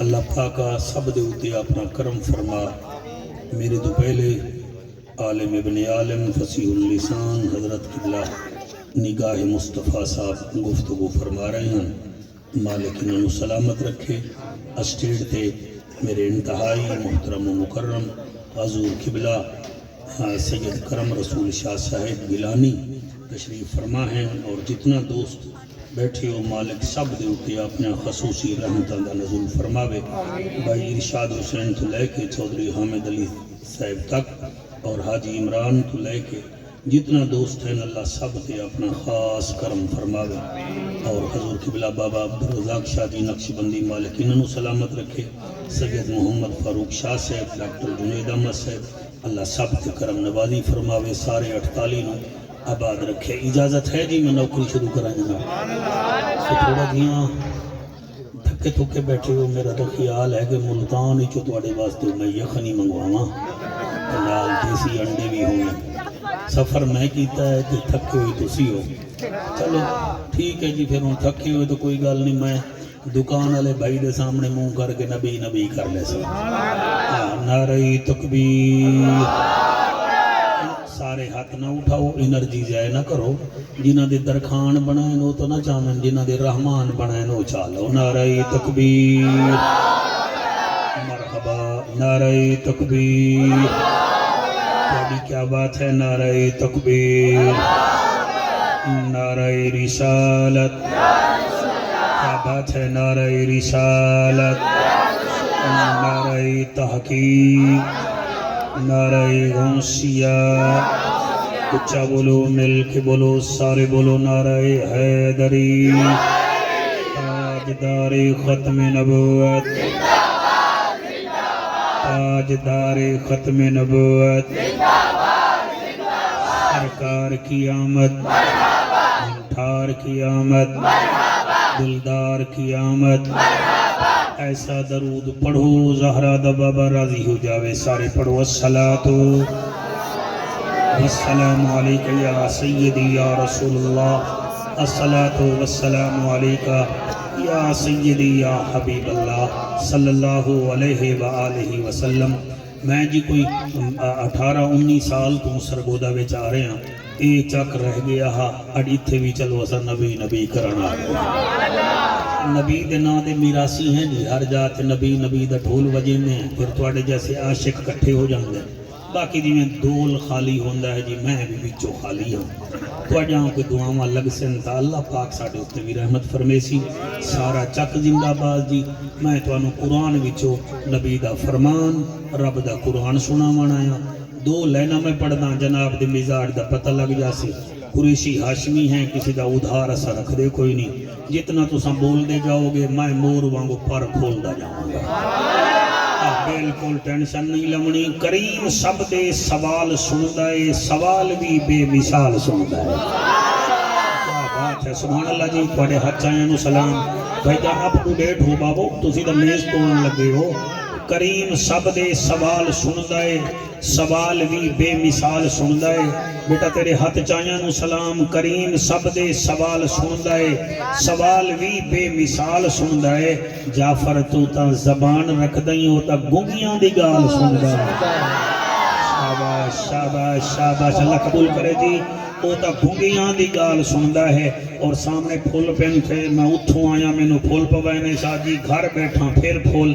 اللہ پاکا سب دے اتے اپنا کرم فرما. میرے تو پہلے عالم ابن عالم فصیح اللسان حضرت قبلہ نگاہ مصطفیٰ صاحب گفتگو فرما رہے ہیں. مالک انہوں سلامت رکھے. اسٹیٹ تے میرے انتہائی محترم و مکرم حضور قبلہ سید کرم رسول شاہ صاحب گیلانی تشریف فرما ہیں، اور جتنا دوست بیٹھے ہو مالک سب دے اتے اپنا خصوصی رحمتاں دا نزول فرماوے. بھائی ارشاد حسین تو لے کے چودھری حامد علی صاحب تک اور حاجی عمران تو لے کے جتنا دوست ہیں اللہ سب تے اپنا خاص کرم فرماوے. اور حضور قبلہ بابا عبدالرزاق شاہ جی نقشبندی مالک انہوں سلامت رکھے. سید محمد فاروق شاہ صاحب، ڈاکٹر جنید احمد صاحب اللہ سب تے کرم نوازی فرماوے. سارے 48 نو آباد رکھے. اجازت ہے جی میں نوکری شروع کریں جناب. تو تھوڑا دیاں تھکے تھکے بیٹھے ہو. میرا تو خیال ہے کہ ملتان ہی چوڑے واسطے میں یخنی منگواواں لال دیسی انڈے بھی ہوں. سفر میں کیتا ہے کہ تھکے ہوئی تسی ہو. چلو ٹھیک ہے جی، پھر ہوں تھکے ہوئے تو کوئی گل نہیں. میں دکان والے بھائی دے سامنے منہ کر کے نبی نبی کر لے سا. نعرہ تکبیر. سارے ہاتھ نہ اٹھاؤ، انرجی ضائع نہ کرو. جنہ دے درخان بنائیں وہ تو نہ چاہیں، جنہ دے رحمان بنائیں وہ چالو. نعرہ تکبیر. مرحبا. نعرہ تکبیر. تھوڑی کیا بات ہے؟ نعرہ تکبیر. نعرہ رسالت. کیا بات ہے؟ نعرہ رسالت. نعرہ تحقیق. نعرہ غوثیہ. اچھا بولو، مل کے بولو، سارے بولو. نعرہ حیدری. تاجدار ختم نبوت. تاجدار ختم نبوت. سرکار کی آمد. ٹھار کی آمد. دلدار کی آمد. ایسا درود پڑھو زہرا دا بابا راضی ہو جاوے. سارے پڑھو. الصلاۃ والسلام علیکہ یا سیدی یا رسول اللہ. الصلاۃ والسلام علیکہ یا سیدی یا حبیب اللہ صلی اللہ علیہ وآلہ وسلم. میں جی کوئی 18-19 سال تو سرگودہ بچ آ رہے ہیں. اے چک رہ گیا ہا اڑی تھے بھی چلو اسا نبی نبی کرنا. نبی دے نا دے میراسی ہیں جی. ہر جات نبی نبی دا ڈھول وجیندے ہیں. پھر تواڈے جیسے عاشق کٹھے ہو جاندے ہیں. باقی جی میں دول خالی ہوندا ہے جی، میں بھی بچوں خالی ہوں. تواڈیاں کوئی دعاواں لگ سن تا اللہ پاک ساڈے اُتے بھی رحمت فرمیسی. سارا چک زندہ باد جی. میں تانوں قرآن وچوں نبی دا فرمان رب دا قرآن سناوان آیا. 2 لائناں میں پڑھدا جناب دے مزاج دا پتہ لگ جاسی. قریشی ہاشمی ہیں، کسی دا ادھار اثر رکھ دے کوئی نہیں. جتنا تساں بول دے جاؤ گے میں مور وانگو پر کھولدا جاواں گا. بالکل ٹینشن نہیں لمنی. کریم سب دے سوال سندا ہے، سوال بھی بے مثال سندا ہے. کیا بات ہے، سبحان اللہ جی. تواڈے ہاتھ چاہیاں نو سلام. بھائی جان اپ ٹو ڈیٹ ہو بابو، تسی دا میز توڑن لگے ہو. کریم سب دے سوال سندا ہے، سوال بھی بے مثال سندا ہے. بیٹا تیرے ہاتھ چاہیاں نو سلام. کریم سب دے سوال سندا ہے، سوال بھی بے مثال سندا ہے. جعفر تو تا زبان رکھ دیں ہو تا گنگیاں دی گال سندا ہے. شاباش شاباش شاباش، اللہ قبول کرے جی. وہ تا گھنگیاں دی گال سندا ہے. اور سامنے پھول پین تھے، میں اتھوں آیا میں نو پھول پوائنے شاہ جی. گھر بیٹھا پھر پھول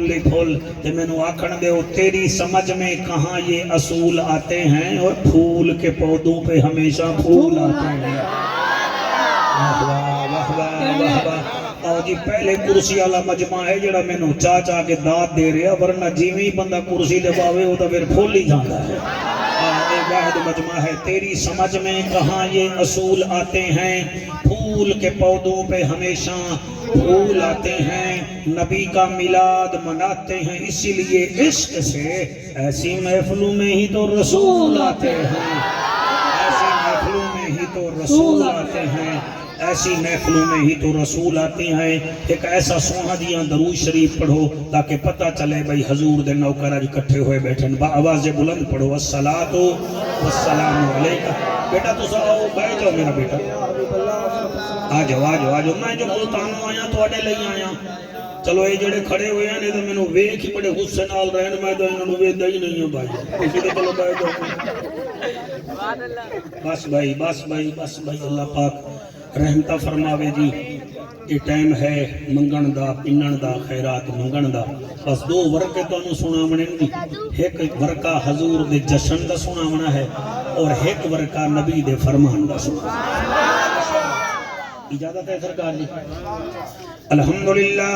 لی پھول. تے میں نو آکھن دے ہو تیری سمجھ میں کہاں یہ اصول آتے ہیں، اور پھول کے پودوں پہ ہمیشہ پھول آتے ہیں. واہ واہ واہ واہ واہ. اور جی پہلے کرسی والا مجمع ہے جڑا میں نو چاچا کے داد دے رہا، ورنہ جیویں بندہ کرسی دے باوے ہو تو پھر پھول ہی جاتا ہے. واحد مجمع ہے. تیری سمجھ میں کہاں یہ اصول آتے ہیں، پھول کے پودوں پہ ہمیشہ پھول آتے ہیں. نبی کا میلاد مناتے ہیں اسی لیے عشق سے. ایسی محفلوں میں ہی تو رسول آتے ہیں. ایسی محفلوں میں ہی تو رسول آتے ہیں. ایسی محفلوں میں ہی تو رسول آتے ہیں. ایک ایسا سونا دیاں درود شریف پڑھو تاکہ پتہ چلے بھئی حضور دے نوکر اج کٹھے ہوئے بیٹھن. با آواز بلند پڑھو. الصلاۃ والسلام علیکہ. بیٹا تو آؤ بیٹھ جاؤ میرا بیٹا. آ جاؤ. میں جو ملتانوں آیا تو اڈے لئی آیا. چلو یہ جڑے کھڑے ہوئے ہیں تو مینوں ویکھ ہی بڑے غصے نال رہن میں تو انہاں نوں ویکھدا ہی نہیں ہوں بھائی اسی تے چلو بیٹھ جاؤ بس بھائی اللہ پاک رحمتہ فرماوے جی یہ ٹائم ہے منگن دا پنن دا خیرات منگن دا بس دو ورقے تانوں سناونے دی ایک ورقہ حضور دے جشن دا سناونا ہے اور ایک ورقہ نبی دے فرمان دا سناونا اجازت ہے سرکار جی الحمدللہ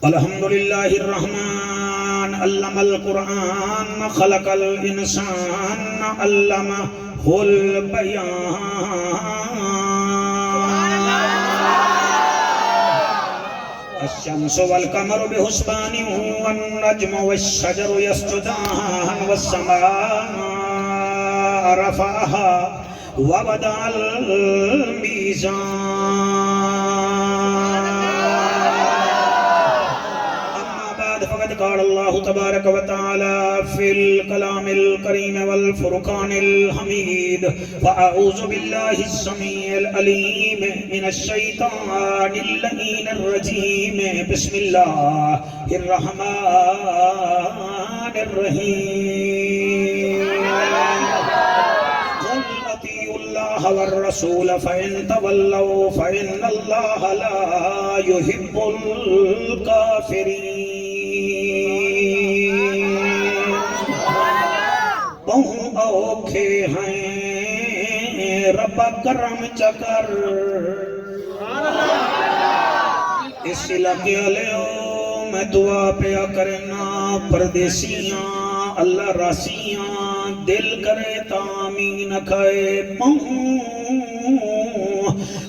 الحمدللہ الرحمن علم القرآن خلق الانسان علمہ البیان الشمس والقمر بحسبان والنجم والشجر يسجدان والسماء رفعها ووضع الميزان فقد قال الله تبارك وتعالى في الكلام الكريم والفرقان الحميد فأعوذ بالله السميع العليم من الشيطان اللعين الرجيم بسم الله الرحمن الرحيم قل أطيعوا الله والرسول فإن تولوا فإن الله لا يحب الكافرين بہوں اوکھے ہیں رب کرم چکر اس علاقے علیہ میں دعا پیا کرنا پردیسیاں اللہ راسیاں دل کرے تامین کھائے بہوں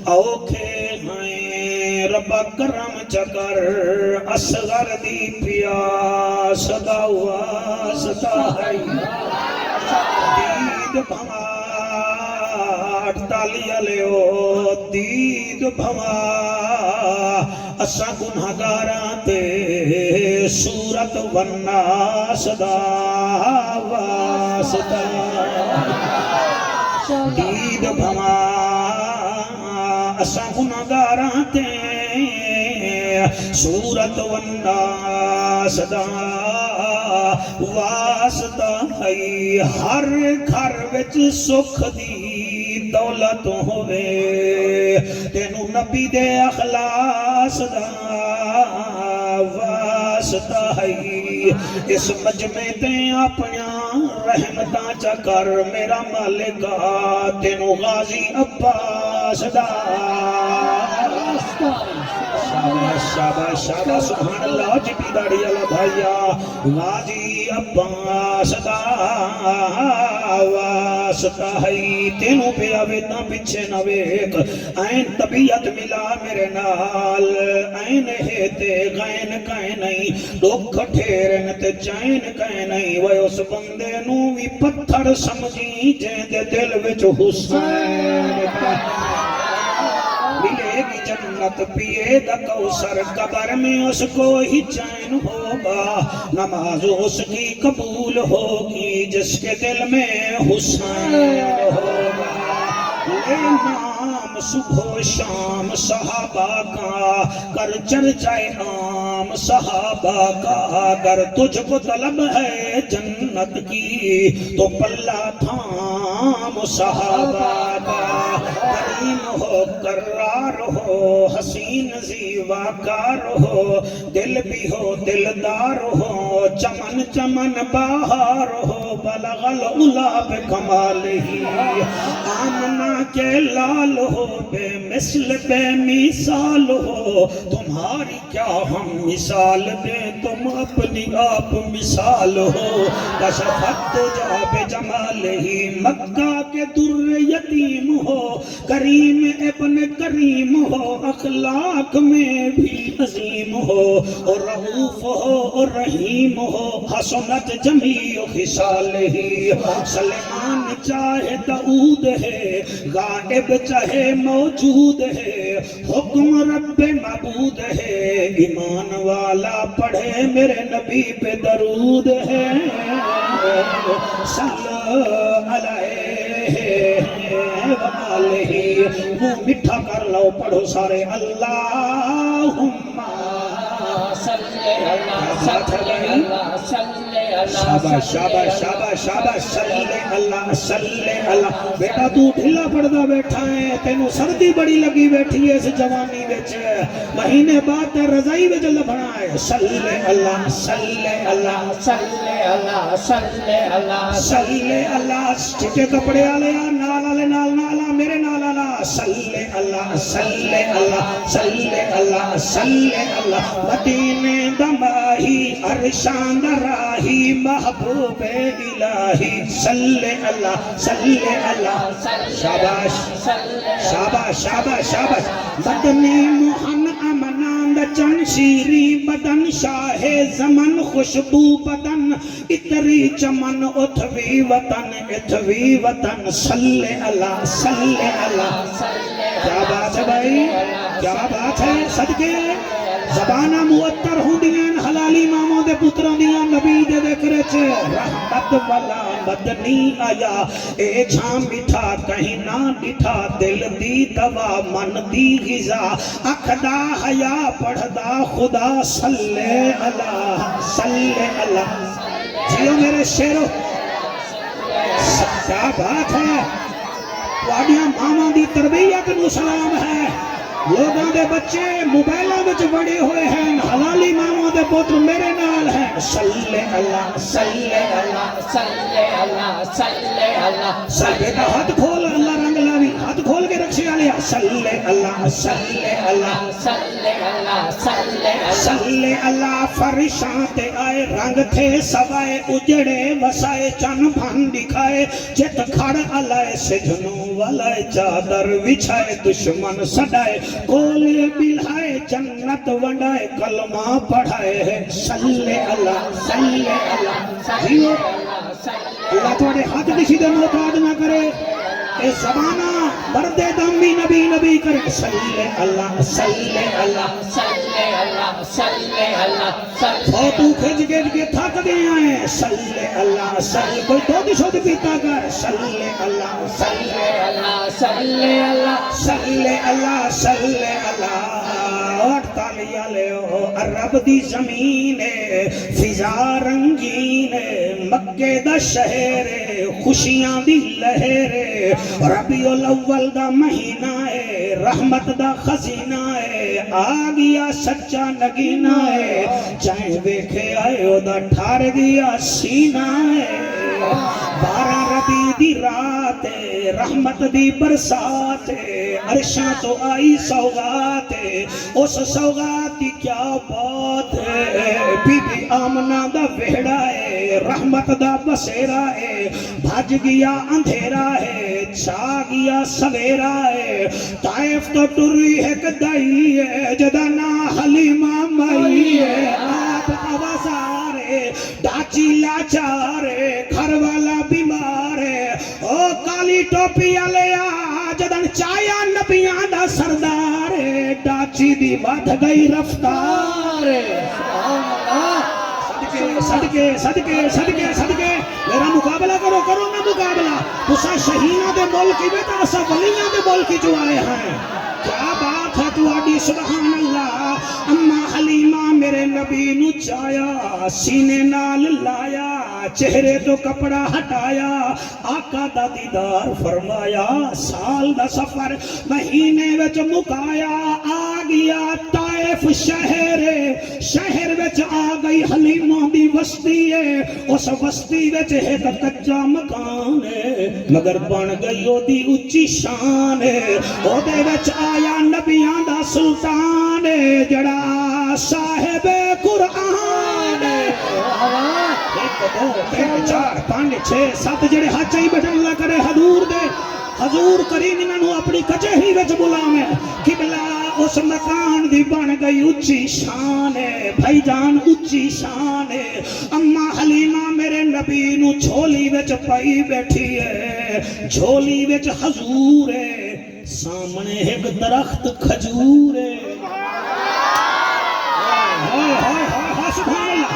اوکھے ہیں رب کرم چکر اصغر دی پیاس دا واسطہ ہے دید بھوار تالیہ لیو دید بھوار اسا گنہگاراں تے سورت والناس دا واسطہ دید بھوار اسا گنہگاراں تے سورت والناس دا واسطہ ہے ہر گھر وچ سکھ دی دولت ہوئے تینو نبی دے اخلاص دا واسطہ ہے اس مجمع تے اپنا رحمتاں چکر میرا مالکا تینو غازی عباس دا شاباش شاباش سبحان اللہ جبی داڑی اللہ بھائیا غازی عباس دا واسطہ ہے تینوں پہ آوے نہ پچھے نہ ویک این طبیعت ملا میرے نال این ہے تے غین کہیں نہیں دکھ ٹھیرن تے چین کہیں نہیں وہ اس بندے نو بھی پتھر سمجھی جیں دے دل وچ حسین ملے گی جنت پیے دا کوثر قبر میں اس کو ہی چین ہوگا نماز اس کی قبول ہوگی جس کے دل میں حسین ہوگا لے نام صبح و شام صحابہ کا کر چرچائے عام صحابہ کا اگر تجھ کو طلب ہے جنت کی تو پلہ تھام صحابہ کا کریم ہو کرار ہو حسین زیواکار ہو دل بھی ہو دلدار ہو چمن چمن بہار ہو بلغ العلا بکمال ہی آمنہ کے لال ہو بے مثل بے مثال ہو تمہاری کیا ہم مثال دیں تم اپنی آپ مثال ہو کشفت جا بے جمال ہی مکہ کے در یتیم ہو کریم ابن کریم ہو اخلاق میں بھی عظیم ہو اور رؤوف ہو اور رحیم ہو حسنت جمیع خصال ہی سلیمان چاہے داؤد ہے غائب چاہے موجود ہے حکم رب معبود ہے ایمان والا پڑھے میرے نبی پہ درود ہے صلی علیہ وآلہ علیہ، وہ میٹھا کر لو، پڑھو سارے اللہم صلی اللہ صلی اللہ صلی اللہ شاباش شاباش شاباش شاباش صلی اللہ صلی اللہ۔ بیٹا تو ڈھلا پڑدا بیٹھا ہے، تینوں سردی بڑی لگی بیٹھی ہے اس جوانی وچ، مہینے بعد تے رضائی وچ لبھنا ہے۔ صلی اللہ صلی اللہ صلی اللہ صلی اللہ صلی اللہ۔ چٹے کپڑے والے نال والے نال نالا میرے نال والا صلی اللہ صلی اللہ صلی اللہ صلی اللہ۔ مدینے دماہی عرشان راہی محبوب الہی صلی اللہ صلی اللہ۔ شاباش شاباش شاباش شاباش۔ مدنی موہن امناند چن شیری بدن شاہ زمن خوشبو بدن اتری چمن اتھوی وطن اتھوی وطن صلی اللہ صلی اللہ۔ کیا بات ہے بھائی، کیا بات ہے، صدقے زبانہ معطر ہوں دیاں حلالی ماموں دے پتروں دیاں نبی دے ذکر چ رحمت والا مدنی آیا، اے جھام میٹھا کہیں نہ ڈٹھا، دل دی دوا من دی غذا، اکھدا حیا پڑھدا خدا صلی اللہ صلی اللہ۔ جیو میرے شیرو، کیا بات ہے، واڈیاں ماما دی تربیت نو سلام ہے۔ لوگاں دے بچے موبائلاں وچ بڑے ہوئے ہیں، حلالی ماما دے پتر میرے نال ہیں۔ صلی اللہ صلی اللہ صلی اللہ صلی اللہ۔ سر بیٹا ہاتھ کھول، اللہ رنگ لاوی، ہاتھ کھول کے رکھشے والے صلی اللہ صلی اللہ صلی اللہ صلی اللہ صلی اللہ۔ فرشاں تے آئے رنگ تھے سوائے اجڑے وسائے چن بھن دکھائے، جت کھڑ علائے سجنوں والائے چادر وچھائے دشمن سڈائے، کولے بلھائے جنت ونڈائے کلمہ پڑھائے ہے۔ صلی اللہ صلی اللہ۔ جیو اللہ تھوڑے ہاتھ کسی دے محتاج نہ کرے، اے زمانہ مرد دم بھی نبی نبی کرے۔ صلی اللہ صلی اللہ صلی اللہ صلی اللہ فوٹو کھج کے تھک گیا ہے۔ صلی اللہ صلی، کوئی دو شد پیتا کر۔ صلی اللہ صلی اللہ صلی اللہ صلی اللہ صلی اللہ۔ اور تالیاں لے ہو، عرب دی زمین ہے، فضا رنگین ہے، مکے دا شہر ہے، خوشیاں دی لہر ہے، ربیع الاول دا مہینہ ہے، رحمت دا خزینہ ہے، آ گیا سچا نگینہ ہے، چاہے ویکھے آئے او دا ٹھار گیا سینہ ہے۔ 12 ربیع دی رات ہے، رحمت دی برسات ہے، عرشاں تو آئی سوغات ہے، اس سوغات دی کیا بات ہے، بی بی آمنہ دا وہڑا ہے، رحمت دا بسیرا ہے، بھج گیا اندھیرا ہے، چھا گیا سویرا ہے، طائف تو ٹری ہے کدائی ہے، جدنا حلیمہ مائی ہے، آپ آوازار ہے، ڈاچی لاچار ہے، گھر والا بیمار ہے، او کالی ٹوپی آلیا جدن چایا نبیاں دا سردار ہے، ڈاچی دی بات گئی رفتار ہے۔ صدقے صدقے صدقے صدقے میرا مقابلہ کرو، کرو نا مقابلہ، تسا شہینہ دے ملکی میں تا اسا ولیاں دے ملکی جو آئے ہیں۔ کیا بات ہے تو آڈی سبحان اللہ۔ اما حلیمہ میرے نبی نو چایا، سینے نال لایا، چہرے تو کپڑا ہٹایا، آقا دا دیدار فرمایا، سال دا سفر مہینے وچ مکایا، آ گیا طائف شہر، شہر وچ آ گئی حلیمہ دی وسطی ہے، اس وسطی وچ ایک کچا مکان ہے، مگر بن گئی او دی اچھی شان ہے، او دے وچ آیا نبیاں دا سلطان ہے، جڑا صاحب قرآن ہے۔ ایک دو تین چار پانچ چھ سات جڑے ہاتھ چاہی بیٹھے اللہ کرے حضور دے، حضور کریم انہوں اپنی کچہری وچ بلاویں، قبلہ اس مکان دی بن گئی اچھی شان ہے، بھائی جان اچھی شان ہے۔ اما حلیمہ میرے نبی نو جھولی وچ پائی بیٹھی ہے، جھولی وچ حضور ہے، سامنے ایک درخت کھجور ہے، سبحان اللہ،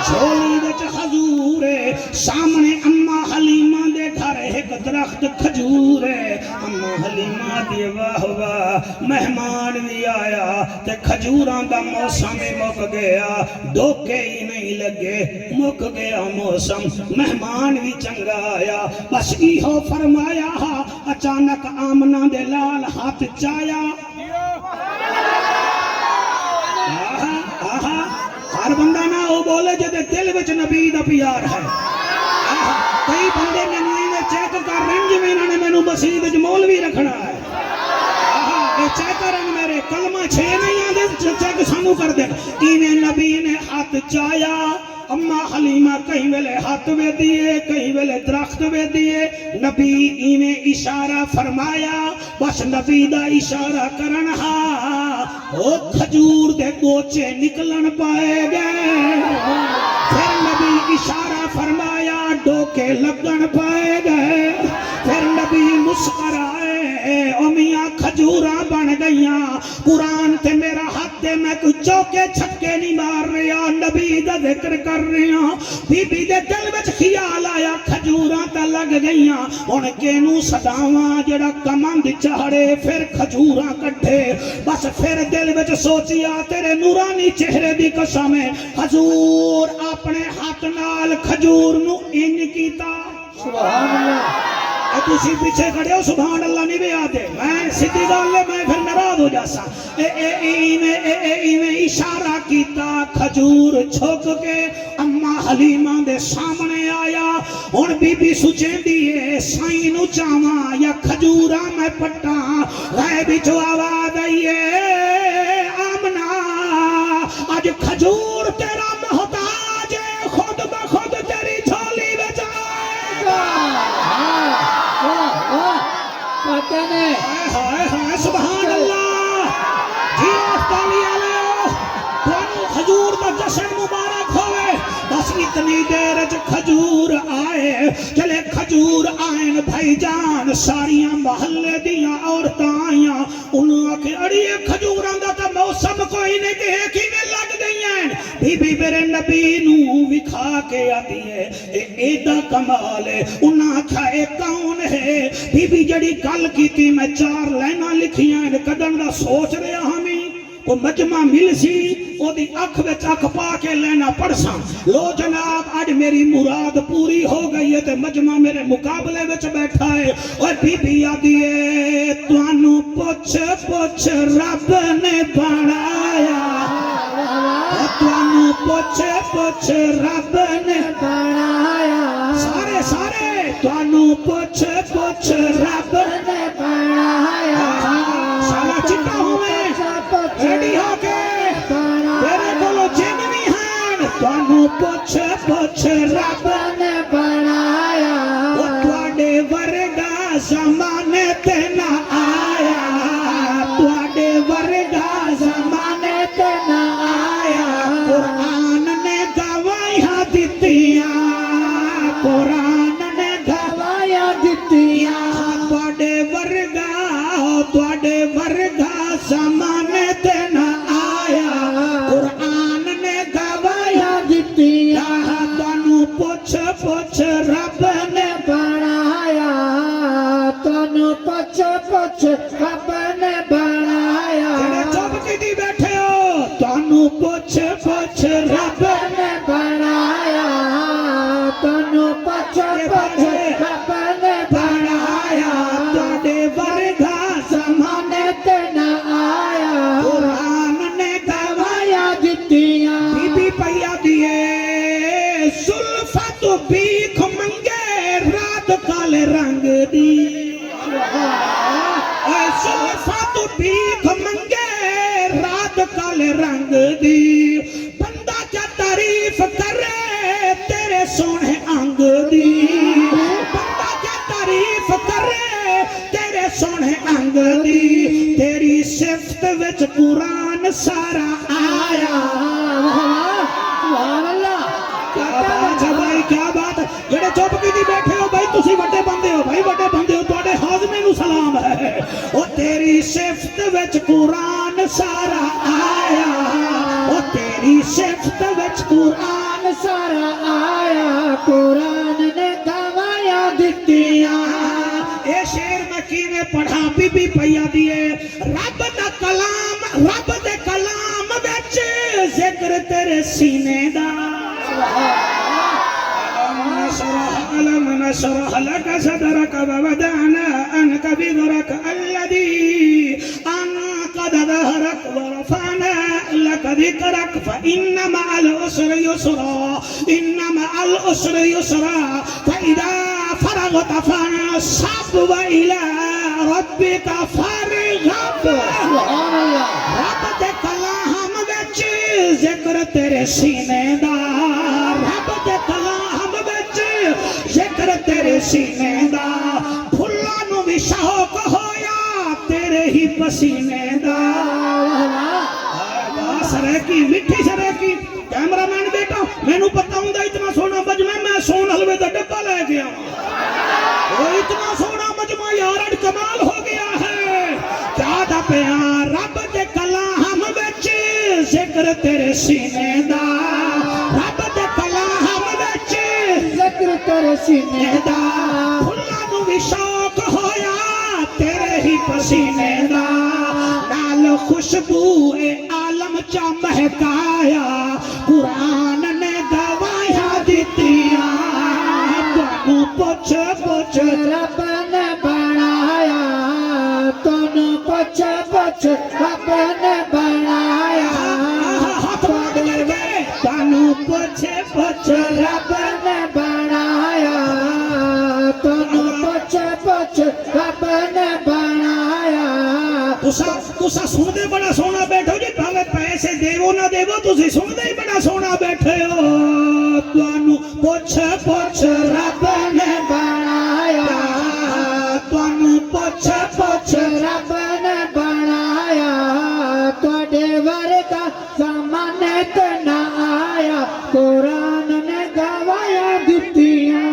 جھولی وچ حضور ہے، سامنے اما حلیمہ دے گھر ایک درخت کھجور ہے اما حلیمہ دی واہ واہ مہمان بھی آیا تے کھجوراں دا موسم مک گیا ڈوکے ہی نہیں لگے مک گیا موسم مہمان بھی چنگا آیا بس ایہو فرمایا اچانک آمنہ دے لال ہاتھ چایا ہر بندہ نہ ہو بولے جدے دل وچ نبی دا پیار ہے کئی بندے میں چیک کر رہے ہیں جی میں انہوں نے میں مسیح وچ مولوی رکھنا ہے یہ چیک کرن میرے کلمہ 6 نہیں آدھے چیک سانو کر دے ایویں نبی نے ہاتھ چایا اما حلیمہ کہیں ویلے ہاتھ وے دیئے کہیں ویلے درخت وے دیئے نبی ایویں اشارہ فرمایا بس نبی دا اشارہ کرنہا او کھجور دے گوچے نکلن پائے گئے پھر نبی اشارہ فرمایا ڈوکے لگن پائے گئے پھر نبی مسکرائے او میاں کھجوراں بن گئیاں قرآن تے میرا ہاتھ دے میں کوئی چوکے چھکے نہیں مار رہا نبی دا ذکر کر رہا بی بی دے دل وچ خیال آیا کھجوراں تے لگ گئیاں ان کینوں صداواں جڑا کمند چاڑے پھر کھجوراں کٹھے بس پھر دل وچ سوچیا تیرے نورانی چہرے دی قسم ہے حضور اپنے ہاتھ نال کھجور نو انج کیتا سبحان اللہ تسی پیچھے کھڑے ہو سبحان اللہ نہیں بھی آتے میں سیدھی گل لے میں پھر ناراض ہو جاسا ایویں اشارہ کیتا کھجور چھک کے اما حلیمہ دے سامنے آیا ہن بی بی سوچیں دیئے سائیں نو چاواں یا کھجوراں میں پٹاں رہے بچو آواز آئیے آمنہ آج کھجور تیرا محتاج ہے خود بخود تیری جھولی بچائے گا سبحان اللہ جی افتالی آلے حضور دا جشن مبارک ہوئے بس اتنی دیر کھجور آئے چلے کھجور آئین بھائی جان ساریاں محلے دیاں عورتاں آئیاں انہوں کے اڑیے کھجوراں دا تا موسم کوئی نہیں کہ ایک ہی میں لگ دیئیں بی بی میرے نبی نو وکھا کے آتی ہے ایدہ کمال ہے انہاں کھا ایک کون ہے بی بی جڑی گل کی تھی میں 4 لائنہ لکھیاں کدن دا سوچ رہا ہمیں وہ مجمع مل سی وہ دی اکھ وچ اکھ پا کے لینا پڑساں لو جناب آج میری مراد پوری ہو گئی ہے تے مجمع میرے مقابلے وچ بیٹھا ہے اور بی بی آدھی ہے توانو پوچھ پوچھ رب نے بنایا توانو پوچھ پوچھ رب نے بنایا سارے توانو پوچھ پوچھ رب نے بنایا سارا چٹا ہوں میں ریڈی ہو کے تیرے کولو جن بھی ہیں توانو پوچھ پوچھ رب نے بنایا وہ تواڈے ورگا زمانے تے نہ آیا تواڈے ورگا زمانے تے نہ آیا قرآن نے گواہیاں دتیاں قرآن نے گواہیاں دتیاں تواڈے ورگا زمانے تے نہ آیا قرآن نے گواہیاں دتیاں تانوں پوچھ پوچھ رب نے بنایا تانوں پوچھ پوچھ رب نے بنایا جڑے چپ کیتی بیٹھے ہو تانوں پوچھ پوچھ رب نے بنایا تانوں پوچھ پوچھ رب نے بنایا تواڈے ورگا زمانے تے نہ آیا قرآن نے گواہیاں دتیاں بی بی پیا دیے زلفت بیخ منگے رات کالے رنگ دی زلفت بیخ منگے رات کالے رنگ دی بندہ کیا تعریف کرے تیرے سونے انگ دی بندہ کیا تعریف کرے تیرے سونے انگ دی تیری صفت وچ قرآن سارا آیا سبحان اللہ کیا بات ہے بھائی کیا بات ہے جڑے چپ کی دی بیٹھے ہو بھائی تسی بڑے بندے ہو بھائی بڑے بندے ہو تواڈے ہاضمے نو سلام ہے او تیری صفت وچ قرآن سارا آیا او تیری صفت وچ قرآن سارا آیا قرآن نے گواہیاں دتیاں نے پڑھا بی بی پیا دیے رب دا کلام رب دے کلام وچ ذکر تیرے سینے دا ألم نشرح لك صدرك ووضعنا عنك وزرك الذي أنقض ظهرك ورفعنا لك ذكرك فإن مع العسر يسرا إن مع العسر يسرا فإذا فرغت فانصب وإلى ربك فارغب سبحان اللہ رب دے کلام وچ ذکر تیرے سینے دا رب دے کلام وچ ذکر تیرے سینے دا پھلاں نو بھی شوق ہویا تیرے ہی پسینے دا سریکی مٹھی سریکی کیمرہ مین بیٹا میں نو پتہ ہوں دا اتنا سونا مجمع میں سون حلوے دا ڈبہ لے گیا وہ اتنا سونا مجمع یارڈ کمال ہو گیا ہے کیا دا پیار رب دے کلام وچ ذکر تیرے سینے دا رب دے کلام وچ ذکر تیرے سینے دا پھلاں نو بھی شوق ہویا تیرے ہی پسینے دا نال خوشبو اے عالم چا مہکایا قرآن نے گواہیاں دتیاں تانوں پوچھ پوچھ رب نے بنایا تانوں پوچھ پوچھ رب نے بنایا تانوں پوچھ پوچھ رب نے بنایا تانوں پوچھ پوچھ رب نے بنایا تسا سن دے بڑا سونا بیٹھو جی پہلے پیسے دیو نہ دیو تسی سن دے بڑا سونا بیٹھے ہو تانوں پوچھ پوچھ رب نے بنایا تانوں پوچھ پوچھ رب نے بنایا تواڈے ورگا زمانے تے نہ آیا قرآن نے گواہیاں دتیاں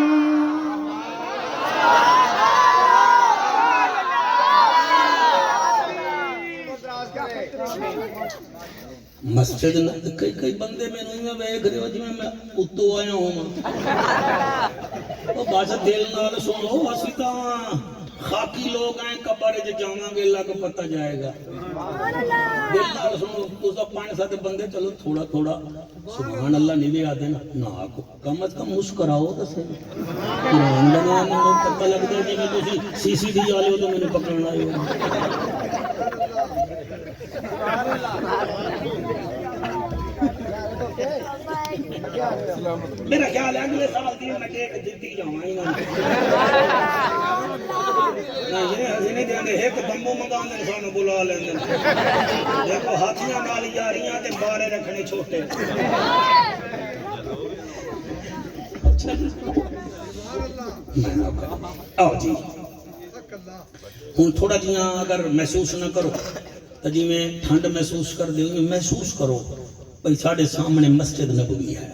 مسجد کئی بندے میں نہیں ویکھ رہے ہو جی میں اتو آیا ہوں وہ بس دل نال سنو اسی تاں خاکی لوگ ہیں قبر وچ جاواں گے اللہ کو پتہ جائے گا دل نال سنو تساں 5-7 بندے چلو تھوڑا تھوڑا سبحان اللہ نہیں بھی آدھے نا کم از کم مسکراؤ تو صحیح قرآن لگا مینوں پتہ لگدا جی میں تسی سی سی ڈی والے ہو تو مینوں پکڑنا آئے ہو میرا خیال ہے اگلے سال دی میں کیک دیتی جاواں انہاں نہیں دیندے ایک دمو منگاندے سانو بلا لیندے دیکھو ہاتھیاں نال یاریاں تے بارے رکھنے چھوٹے آؤ جی ہوں تھوڑا جیاں اگر محسوس نہ کرو تو جی میں ٹھنڈ محسوس کر دے محسوس کرو بھائی ساڑھے سامنے مسجد نبوی ہے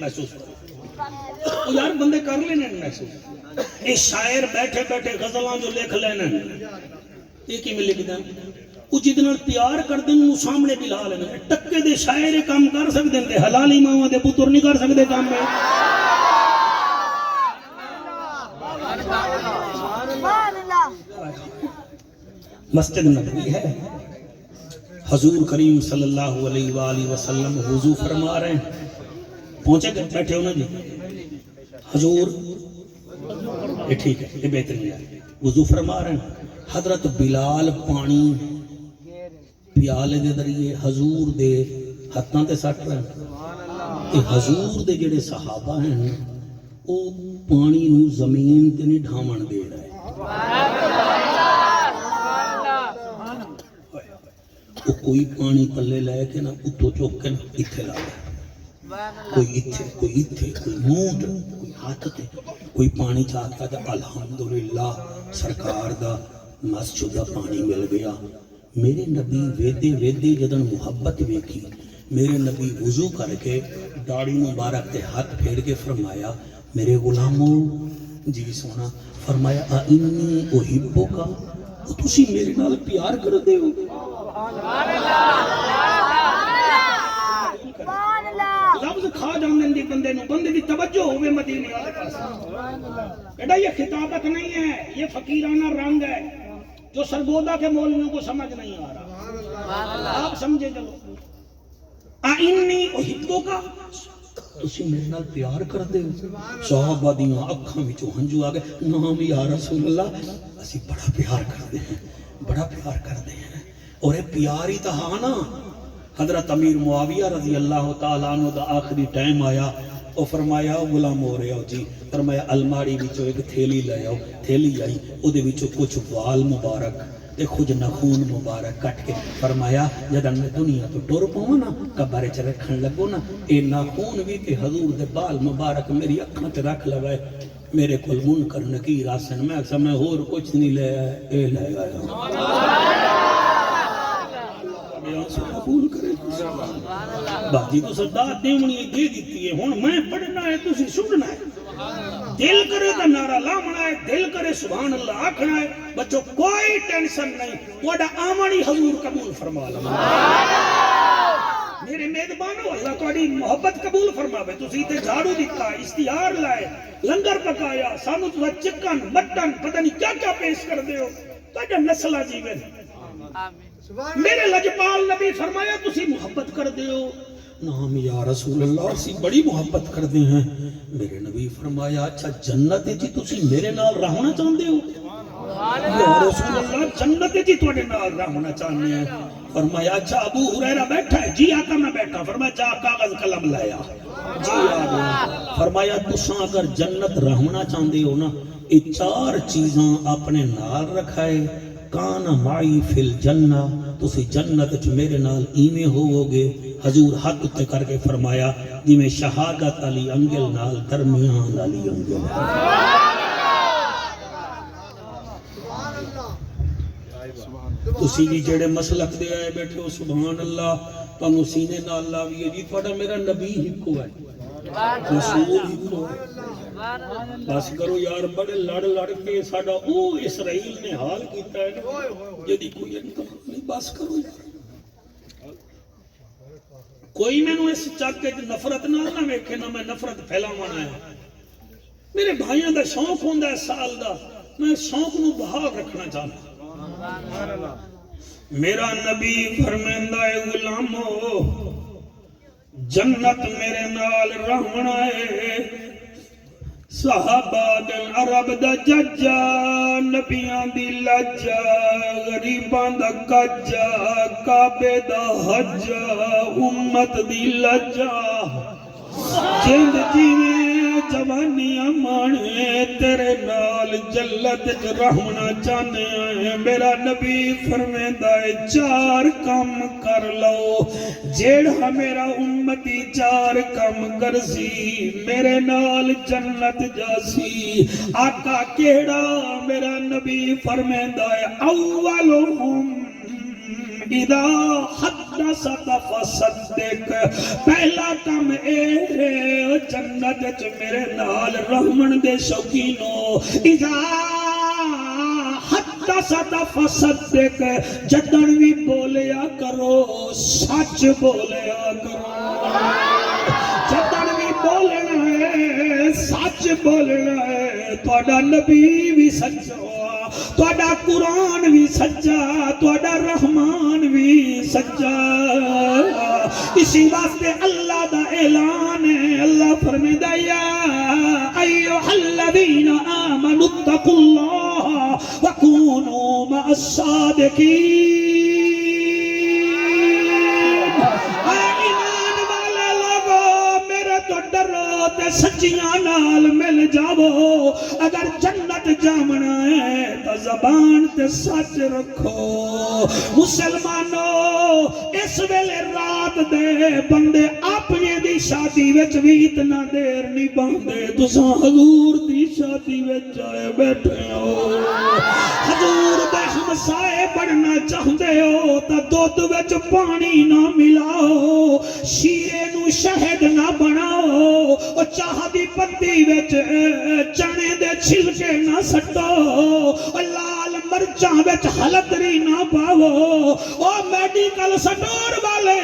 محسوس کرو یار بندے کر لینے محسوس یہ شاعر بیٹھے بیٹھے غزلاں جو لکھ لینے ایک ہی میں لکھ دیں وہ جتنا پیار کر دیں وہ سامنے بھی لا لینے ٹکے دے شاعر کام کر سکتے ہیں حلالی ماں دے پتر نہیں کر سکتے کام میں مسجد نبوی ہے حضور کریم صلی اللہ علیہ وآلہ وسلم وضو فرما رہے ہیں پہنچے گئے بیٹھے ہو نا جی حضور یہ ٹھیک ہے یہ بہترین ہے وضو فرما رہے ہیں حضرت بلال پانی پیالے دے ذریعے حضور دے ہتھاں تے سٹ رہے ہیں کہ حضور دے جڑے صحابہ ہیں وہ پانی نو زمین تے نہیں ڈھاون دے رہے وہ کوئی پانی پلے لے کے نا اتو چوک کے نا اتھے لا دے کوئی اتھے کوئی مونٹ کوئی ہاتھ تے کوئی پانی چاہتا ہے الحمدللہ سرکار دا مسجد دا پانی مل گیا میرے نبی ویدے ویدے جدن محبت ویکھی میرے نبی وضو کر کے داڑھی مبارک تے ہاتھ پھیر کے فرمایا میرے غلاموں جی سونا فرمایا انی احبو کا وہ تسی میرے نال پیار کر دے ہو لفظ کھا جاندے دی بندے نو، بندے دی توجہ ہوئے مدینے والے پاس. بیٹا یہ خطابت نہیں ہے، یہ فقیرانہ رنگ ہے جو سرگودا کے مولویوں کو سمجھ نہیں آ رہا. آپ سمجھے چلو. آئینی احبو کا تسی میرے نال پیار کر دے ہو. صحابہ دیاں اکھاں وچوں ہنجو آ گئے. نام یا رسول اللہ اسی بڑا پیار کر دے ہیں، بڑا پیار کر دے ہیں. اور یہ پیار ہی تھا نا. حضرت امیر معاویہ رضی اللہ تعالیٰ عنہ دا آخری ٹائم آیا. او فرمایا غلام ہو رہے ہو جی. فرمایا الماری وچوں ایک تھیلی لے آؤ. تھیلی آئی، او دے وچوں کچھ وال مبارک تے کچھ نخون مبارک کٹ کے. فرمایا جدن میں دنیا تو ٹر پاواں نا قبر چ رکھن لگو نا، اے نخون بھی تے حضور دے بال مبارک میری اکھاں تے رکھ لوائے. میرے کول منکر نکیر آسن، میں اکثر میں اور کچھ نہیں لے آیا، اے لے آیا. قبول کرے باجی تو سردار دیونی دے دیتی ہے. ہن میں پڑھنا ہے، تسی سننا ہے. دل کرے تو نعرہ لامنا ہے، دل کرے سبحان اللہ آکھنا ہے. بچوں کوئی ٹینشن نہیں، تہاڈا آمنی حضور قبول فرما لے. میرے میزبانو اللہ تہاڈی محبت قبول فرماوے. تسی تے جھاڑو دتا، اشتہار لائے، لنگر پکایا، سانو تساں چکن مٹن پتہ نہیں کیا کیا پیش کر دے ہو. تہاڈا نسلاں جیون. میرے لجپال نبی فرمایا تسی محبت کر دے ہو. نام یا رسول اللہ اسی بڑی محبت کر دے ہیں. میرے نبی فرمایا اچھا جنت جی تسی میرے نال رہنا چاہندے ہو؟ یا رسول اللہ جنت جی تواڈے نال رہنا چاہندے ہیں. فرمایا اچھا ابو ہریرہ بیٹھا ہے؟ جی آقا میں بیٹھا. فرمایا جا کاغذ قلم لایا. جی آ گیا. فرمایا تساں اگر جنت رہنا چاہندے ہو نا، یہ چار چیزاں اپنے نال رکھائے. کان معی فی الجنہ، تسی جنت چ میرے نال ایویں ہوو گے. حضور ہاتھ اتے کر کے فرمایا جی میں شہادت علی انگل نال درمیان علی انگل. تسی بھی جڑے مسلک دے آئے بیٹھے ہو سبحان اللہ، تانوں سینے نال لاویے جی تہاڈا میرا نبی ہکو ہے، رسول ہکو ہے. بس کرو یار، بڑے لڑ لڑ کے ساڈا او اسرائیل نے حال کیتا ہے جدی کوئی انتظار نہیں. بس کرو یار. کوئی مینوں اس چک کے نفرت نہ ویکھے نہ میں نفرت پھیلاوانا ہے. میرے بھائیاں دا شوق ہوندا ہے سال دا، میں شوق نو بحال رکھنا چاہنا. میرا نبی فرماندا ہے غلامو جنت میرے نال رہنا ہے. صحابہ دل عرب دا ججا، نبیاں دی لجا، غریباں دا کجا، کعبے دا حجا، امت دی لجا. جند جیویں جوانیاں مانے تیرے نال جلت چ رہنا چاہنے ہیں. میرا نبی فرمیندا ہے چار کم کر لو، جیڑا میرا امتی چار کم کرسی میرے نال جنت جاسی. آقا کیڑا؟ میرا نبی فرمیندا ہے اولہم اذا حدث فصدق. پہلا کم اے ہے جنت چ میرے نال رحمن دے شوقینو. اذا حدث فصدق، جدن بھی بولیا کرو سچ بولیا کرو. جدن بھی بولنا ہے سچ بولنا ہے. تہاڈا نبی بھی سچا، تہاڈا قرآن بھی سچا، تہاڈا رحمان بھی سچا. اسی واسطے اللہ دا اعلان ہے. اللہ فرمائے یا ایھا الذین آمنوا اتقوا اللہ وکونوا مع الصادقین. ڈرو تے سچیاں نال مل جاؤ. اگر جنت جامنا ہے تو زبان تے سچ رکھو. مسلمانوں اس ویلے رات دے بندے اپنے دی شادی وچ بھی اتنا دیر نہیں باندے. تساں حضور دی شادی وچ آئے بیٹھے ہو، حضور دے ہمسائے بننا چاہتے ہو تو دودھ وچ پانی نہ ملاؤ، شیرے نو شہد نہ بناؤ، اور چاہ دی پتی وچ چنے دے چھلکے نہ سٹو، اور لال مرچاں وچ ہلدری نہ پاو او میڈیکل سٹور والے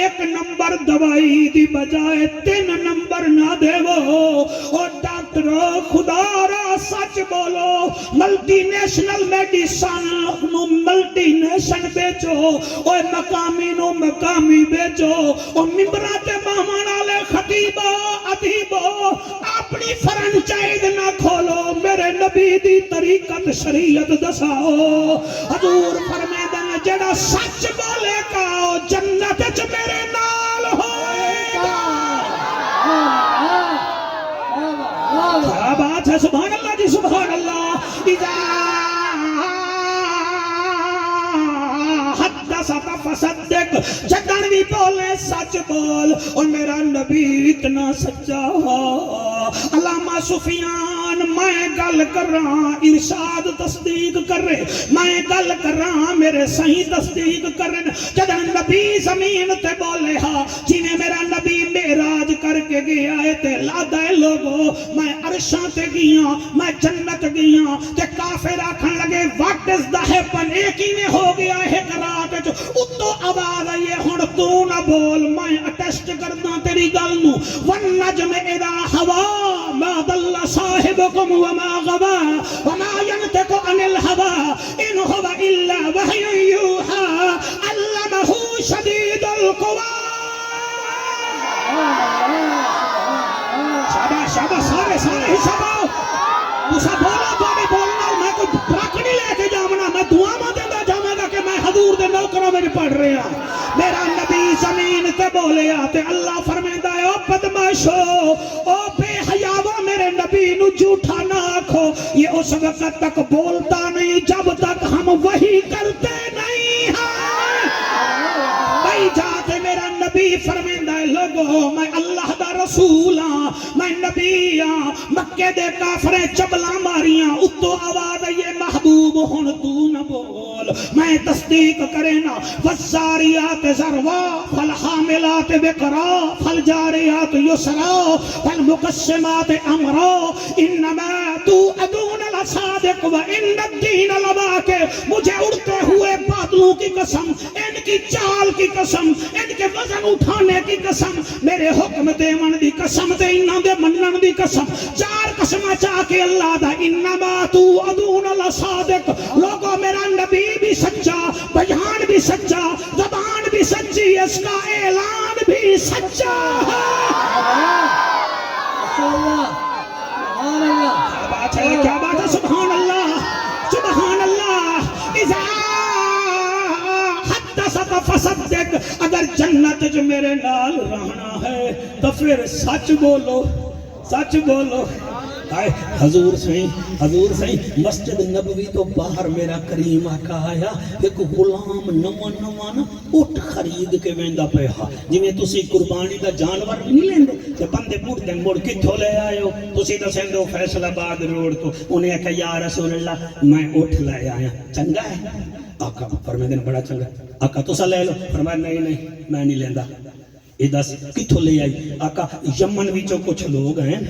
ایک نمبر دوائی دی بجائے 3 نمبر نہ دیو او ڈاکٹرو خدا را سچ بولو ملٹی نیشنل میڈیسن نو ملٹی نیشن بیچو او مقامی نو مقامی بیچو او ممبراں تے مہمان والے خطیبو ادیبو اپنی فرنچائز نہ کھولو میرے نبی دی طریقت شریعت دساؤ حضور فرمیدن جڑا سچ بولے گا جنت وچ میرے نال ہوئے گا کیا بات ہے سبحان اللہ جی سبحان اللہ اذا حدثت فصدق جدن بھی بولے سچ بول اور میرا نبی اتنا سچا علامہ سفیان میں گل کر رہا ارشاد تصدیق کر رہے میں گل کر رہا میرے صحیح تصدیق کر رہے جدن نبی زمین تے بولے ہاں جنہیں میرا نبی معراج کر کے گیا ہے تے لادہ لوگو میں عرشاں تے گیا میں جنت گیا تے کافر آکھن لگے what is the happen ایک ہی میں ہو گیا ہے رات اتو آواز آئیے ہن تو نہ بول میں اٹیسٹ کرنا تیری گل نو والنجم اذا ہوا ما ضل صاحبكم وما غوا وما ينطق عن الهوى ان هو الا وحي يوحى علمه شديد القوى شاباش شاباش سارے شاباش اسا بولا تو نہیں بولنا میں کوئی ٹرک نہیں لے کے جامنا میں دعا ماں دینا جاؤں گا کہ میں حضور دے نوکروں میں پڑھ رہے ہیں میرا نبی زمین تے بولے آتے اللہ فرمیندہ ہے او بدماشو او بے حیاوہ میرے نبی نو جھوٹا نہ آکھو یہ اس وقت تک بولتا نہیں جب تک ہم وہی کرتے نہیں ہیں بھائی جاتے میرا نبی فرمیندہ ہے لوگو میں اللہ دا رسول ہاں میں نبی ہاں مکے دے کافریں چبلا ماریاں اتو آواز یہ محبوب ہن تو نہ بول میں تصدیق کرنا والزاریات ذروا فالحاملات بقرا فالجاریات یسرا فالمقسمات امرا انما توعدون لصادق وان الدین لواقع مجھے اڑتے ہوئے بادلوں کی قسم ان کی چال کی قسم ان کے وزن اٹھانے کی قسم میرے حکم دیون دی قسم تے انہاں دے منن دی قسم 4 قسماں چاہ کے اللہ دا انما توعدون لصادق لوگوں میرا نبی بھی سچا بیان بھی سچا زبان بھی سچی اس کا اعلان بھی سچا ہے کیا بات ہے سبحان اللہ سبحان اللہ اذا حدثت فصدق اگر جنت جو میرے نال رہنا ہے تو پھر سچ بولو سچ بولو حضور سہیں مسجد نبوی تو باہر میرا کریم آقا آیا ایک غلام نواں اٹھ خرید کے ویندا پیا جویں تسی قربانی دا جانور نہیں لیندے تے بندے پوچھدے مڑ کتھوں لے آئے ہو تسی دسیں دو فیصل آباد روڈ تو انہیں کہا یا رسول اللہ میں اٹھ لے آیا چنگا ہے آقا فرمائے بڑا چنگا آقا تسا لے لو فرمایا نہیں میں نہیں لیندا یہ دس کتھوں لے آئی آقا یمن وچوں کچھ لوگ ہیں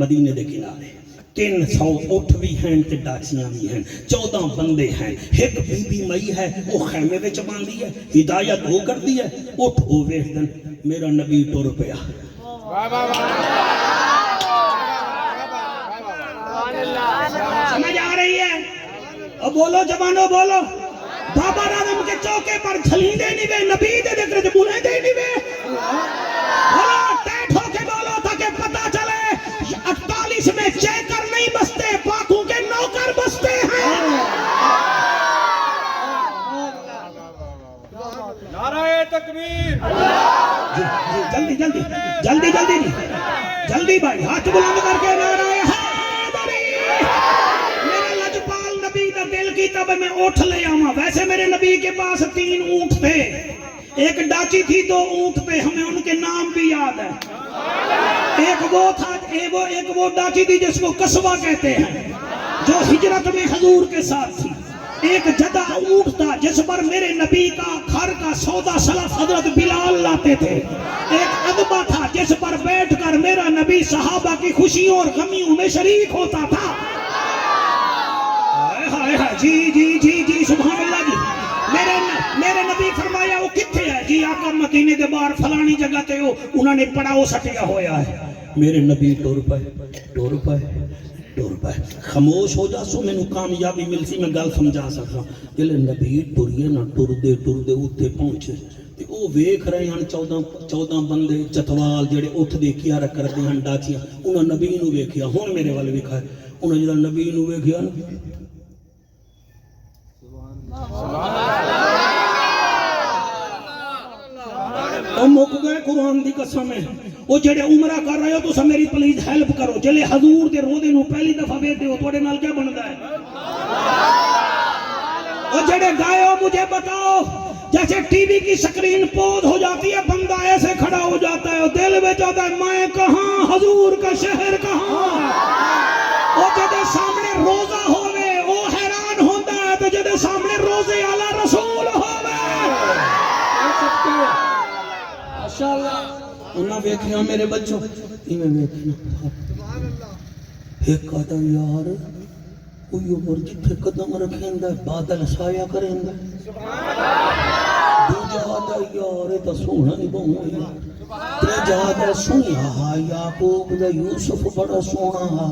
مدینے دے کنارے 300 اٹھ بھی ہیں تے ڈاچیاں بھی ہیں 14 بندے ہیں ایک بی بی مئی ہے وہ خیمے وچ باندھی ہے ہدایت وہ کر دی ہے اٹھ او ویکھ دن میرا نبی ٹر پیا سمجھ آ رہی ہے او بولو جوانو بولو بابا اعظم کے چوکے پر چھلیندے نہیں وے نبی دے ذکر تے بولندے نہیں وے بولو ٹیٹ ہو کے بولو تاکہ پتہ چلے 48 میں چیکر نہیں بستے پاکوں کے نوکر بستے ہیں نعرہ تکبیر جلدی بھائی ہاتھ بلند کر کے نعرہ حیدری میرے لجپال نبی دا دل کی تب میں اٹھ لے آما ویسے میرے نبی کے پاس 3 اونٹ تھے ایک ڈاچی تھی 2 اونٹ تھے ہمیں ان کے نام بھی یاد ہے ایک وہ تھا ایک وہ ڈاچی تھی جس کو قصبہ کہتے ہیں جو ہجرت میں حضور کے ساتھ تھی ایک جدہ اونٹ تھا جس پر میرے نبی کا گھر کا سودا سلف حضرت بلال لاتے تھے ایک ادبہ تھا جس پر بیٹھ کر میرا نبی صحابہ کی خوشیوں اور غمیوں میں شریک ہوتا تھا ہائے ہائے ہائے جی جی جی جی سبحان اللہ جی میرے نبی فرمایا وہ کتھے ہے جی آقا مدینے دے باہر فلانی جگہ تے ہو انہوں نے پڑاؤ سٹیا ہویا ہے میرے نبی ٹور پائے خاموش ہو جا سو میں نو کامیابی مل سی میں گل سمجھا سکتا جلے نبی ٹوریے نہ ٹور دے اتھے پہنچے تے او ویکھ رہے ہیں 14 بندے جتوال جڑے اٹھ دے کیا رکھ کر دے ہیں ڈاچیاں انہوں نبی نو ویکھیا ہون میرے والے ویکھا ہے انہوں جڑا نبی نو ویکھیا نا او مک گئے قرآن دی قسم ہے او جڑے عمرہ کر رہے ہو تو سب میری پلیز ہیلپ کرو جلے حضور دے روزے نو پہلی دفعہ ویکھتے ہو تواڈے نال کیا بندا ہے او جڑے گائے ہو مجھے بتاؤ جیسے ٹی وی کی سکرین پوز ہو جاتی ہے بندہ ایسے کھڑا ہو جاتا ہے دل میں جاتا ہے میں کہاں حضور کا شہر کہاں او جڑے سامنے روزہ ہوے او حیران ہوندا ہے تے جڑے سامنے روزے والا رسول ہوے انہاں ویکھیا میرے بچوں ایویں ویکھیا ایک آدھا یار کوئی عمر جتھے قدم رکھیندا بادل سایہ کریندا دوجا آدھا یار اے تاں سوہنا نہیں بہوں یار تیجا آدھا سنیا ہا یعقوب دا یوسف بڑا سوہنا ہا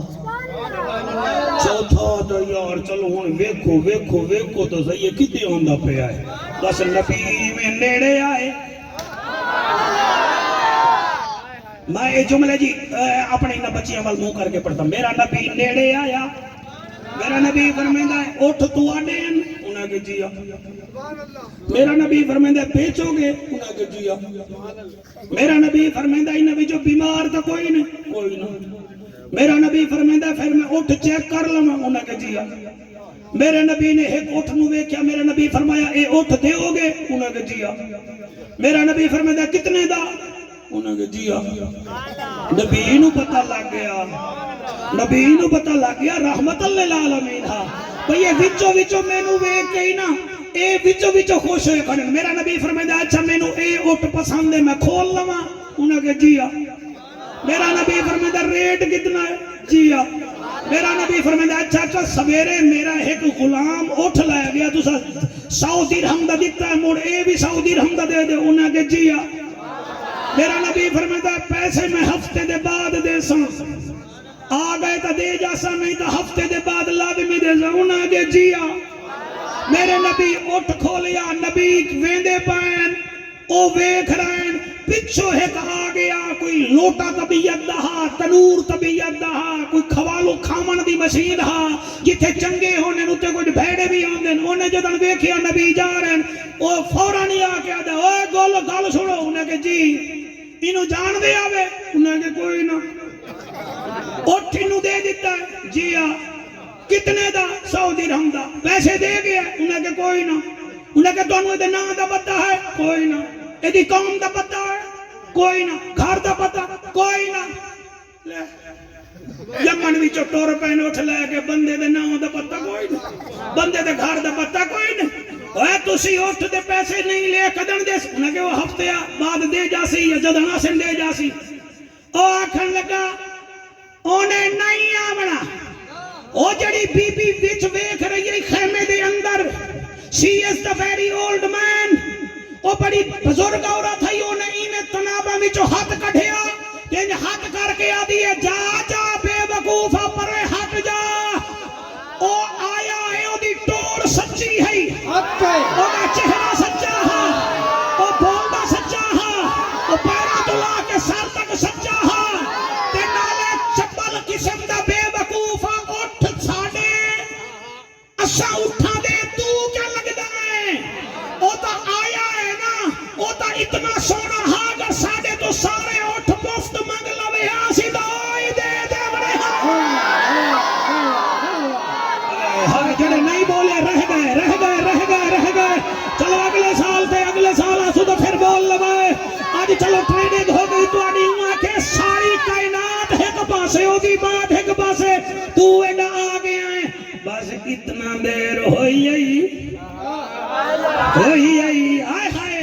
چوتھا آدھا یار چلو ہن ویکھو تو صحیح کتے ہوندا پیا ہے بس نبی میں نیڑے آئے میں یہ جملے جی اپنے نہ بچیاں وال منہ کر کے پڑھتا میرا نبی نیڑے آیا میرا نبی فرمائندا ہے اٹھ تو آڈے ہیں انہاں کے جیا میرا نبی فرمائندا ہے بیچو گے انہاں کے جیا میرا نبی فرمائندا ہے نبی جو بیمار تھا کوئی نہ میرا نبی فرمائندا ہے پھر میں اٹھ چیک کر لواں انہاں کے جیا میرے نبی نے ایک اٹھ نو ویکھیا میرا نبی فرمایا اے اٹھ دیو گے انہاں کے جیا میرا نبی فرمائندا ہے کتنے دا انہاں کے جیا نبی نو پتہ لگ گیا رحمت للعالمین ہاں بھئی وچوں میں نو ویکھ کے ہی نا اے وچوں خوش ہوئے کھڑے میرا نبی فرمائندا اچھا میں نو اے اٹھ پسند ہے میں کھول لواں انہاں کے جیا میرا نبی فرمائندا ریٹ کتنا ہے جیا میرا نبی فرمائندا اچھا سویرے میرا ایک غلام اٹھ لے گیا تو 100 درہم دا دیتا ہے موڑ اے بھی 100 درہم دا دے انہاں کے جیا میرا نبی فرمائندا پیسے میں ہفتے دے بعد دے ساں آ گئے تا دے جاسا نہیں تا ہفتے دے بعد لازمی دے ساں انہاں کے جیا میرے نبی اٹھ کھولیا نبی ویندے پائن او ویکھ رہن پچھو ایک آ گیا کوئی لوٹا طبیعت دہا تنور طبیعت دہا کوئی کھوالو کھامن دی مشین ہا جتھے چنگے ہونے نوتے کوئی بھیڑے بھی آندن انہیں جدن ویکھیا نبی جا رہن او فوراں نہیں آ کے آدھے اوے گل سنو انہیں کہ جی انہوں جان دے آوے انہیں کہ کوئی نہ اٹھ انہوں دے دیتا ہے جی آ کتنے دا 100 درہم دا پیسے دے گیا انہیں کہ کوئی نہ انہیں کہ تو انہوں دے نا دا پتہ ہے کوئی نہ ایدی قوم دا پتہ ہے کوئی نہ گھر دا پتہ کوئی نہ یمن بھی چٹور پہن اٹھ لے کے بندے دے نا دا پتہ کوئی نہ بندے دے گھر دا پتہ کوئی نہ اے تسی اٹھ دے پیسے نہیں لے کدن دے انہیں کہ وہ ہفتے بعد دے جاسی یا جدنا سن دے جاسی او آکھن لگا انہیں نہیں آمنا او جڑی بی بی وچ ویکھ رہی ہے خیمے دے اندر she is the very old man او بڑی بزرگ عورت ہے انہیں میں تنابہ میں جو ہاتھ کڑھیا کہ ہاتھ کر کے آدھی ہے جا بے وقوفہ پرے ہٹ جا او آیا ہے او دی ٹوڑ سچی ہے او دا چہرہ سچا ہے او بولدہ سچا ہے او پیرا دلا کے سر تک سچا ہے تے نالے چپل قسم دا بے وقوفہ اٹھ ساڑے اسا اٹھا دے تو کیا لگدا ہے او تا آیا ہے نا او تا اتنا سونا ہا اگر ساڑے تو سارے اٹھ مفت منگ لوے آسی دائی دے بڑے ہاں جڑے نہیں بولے رہ گئے چلو اگلے سال آسو تو پھر بول لوے آج چلو ٹریننگ ہو گئی تو آنی ہوا کہ ساری کائنات ایک پاسے ہو دی بات ایک پاسے تو ایڈا آ گیا ہے بس اتنا دیر ہوئی آئی آئے ہائے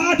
8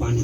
5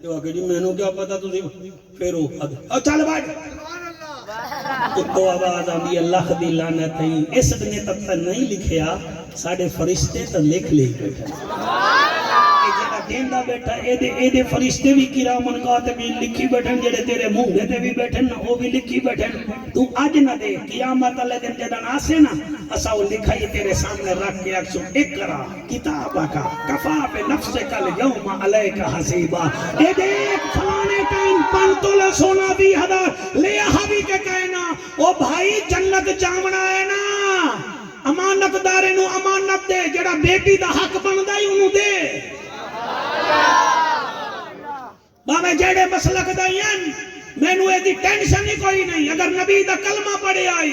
تو کہ جی مینوں کیا پتا تسی پھر او چل بھائی تو آواز آندی اللہ دی لعنت ہے اس نے تک نہیں لکھیا ساڈے فرشتے تو لکھ لے بیٹھے دیندا بیٹھا اے دے فرشتے بھی کرامن کاتبین لکھی بیٹھن جڑے تیرے منہ تے بھی بیٹھن او بھی لکھی بیٹھن تو اج نہ دے قیامت والے دن جدن آسے نا اسا وہ لکھائی تیرے سامنے رکھ کے اکسو اقرا کتابک کفا بنفسک اليوم علیک حسیبا اے دیکھ فلانے ٹائم 5 تولہ سونا 20,000 لے حبی کے کہنا او بھائی جنت جامنا ہے نا امانت دارے نو امانت دے جڑا بیٹی دا حق بندا ہی انہوں دے باوے جیڑے مسلک دائیں میں نو ایدی ٹینشن ہی کوئی نہیں اگر نبی دا کلمہ پڑے آئی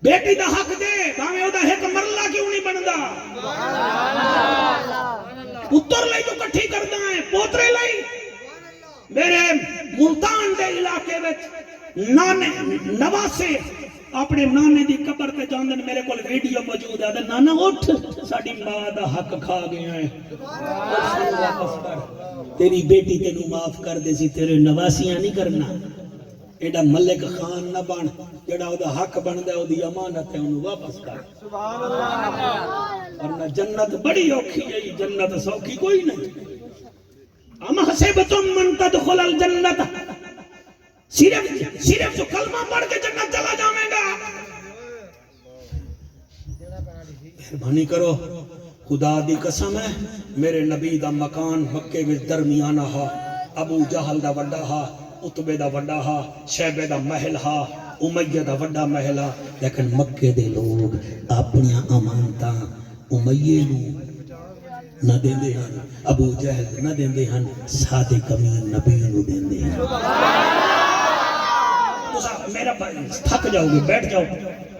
بیٹی دا حق دے باوے او دا حق مرلہ کیوں نہیں بندا پتر لئی تو کٹھی کردہ ہیں پوترے لئی میرے ملتان دے علاقے وچ نانے نواسے اپنے نانے دی قبر تے جاندن میرے کول ویڈیو موجود ہے نانا اٹھ ساڈی ماں دا حق کھا گیا ہے واپس کر تیری بیٹی تینوں معاف کر دے سی تیرے نواسیاں نہیں کرنا ایڈا ملک خان نہ بن جڑا او دا حق بندا ہے او دی امانت ہے انہوں واپس کر سبحان اللہ ورنہ جنت بڑی اوکھی ہے جنت سوکھی کوئی نہیں ام حسبتم من تدخل الجنت صرف جو کلمہ پڑھ کے جنت چلا جائے گا مہربانی کرو خدا دی قسم ہے میرے نبی دا مکان مکے وچ درمیانہ ہا ابو جہل دا وڈا ہا عتبے دا وڈا ہا شیبے دا محل ہا امیہ دا وڈا محل ہا لیکن مکے دے لوگ اپنی امانتاں امیہ نو نہ دیندے ہن ابو جہل نہ دیندے ہن صادق امین نبی نو دیندے ہن میرا تھک جاؤ گے بیٹھ جاؤ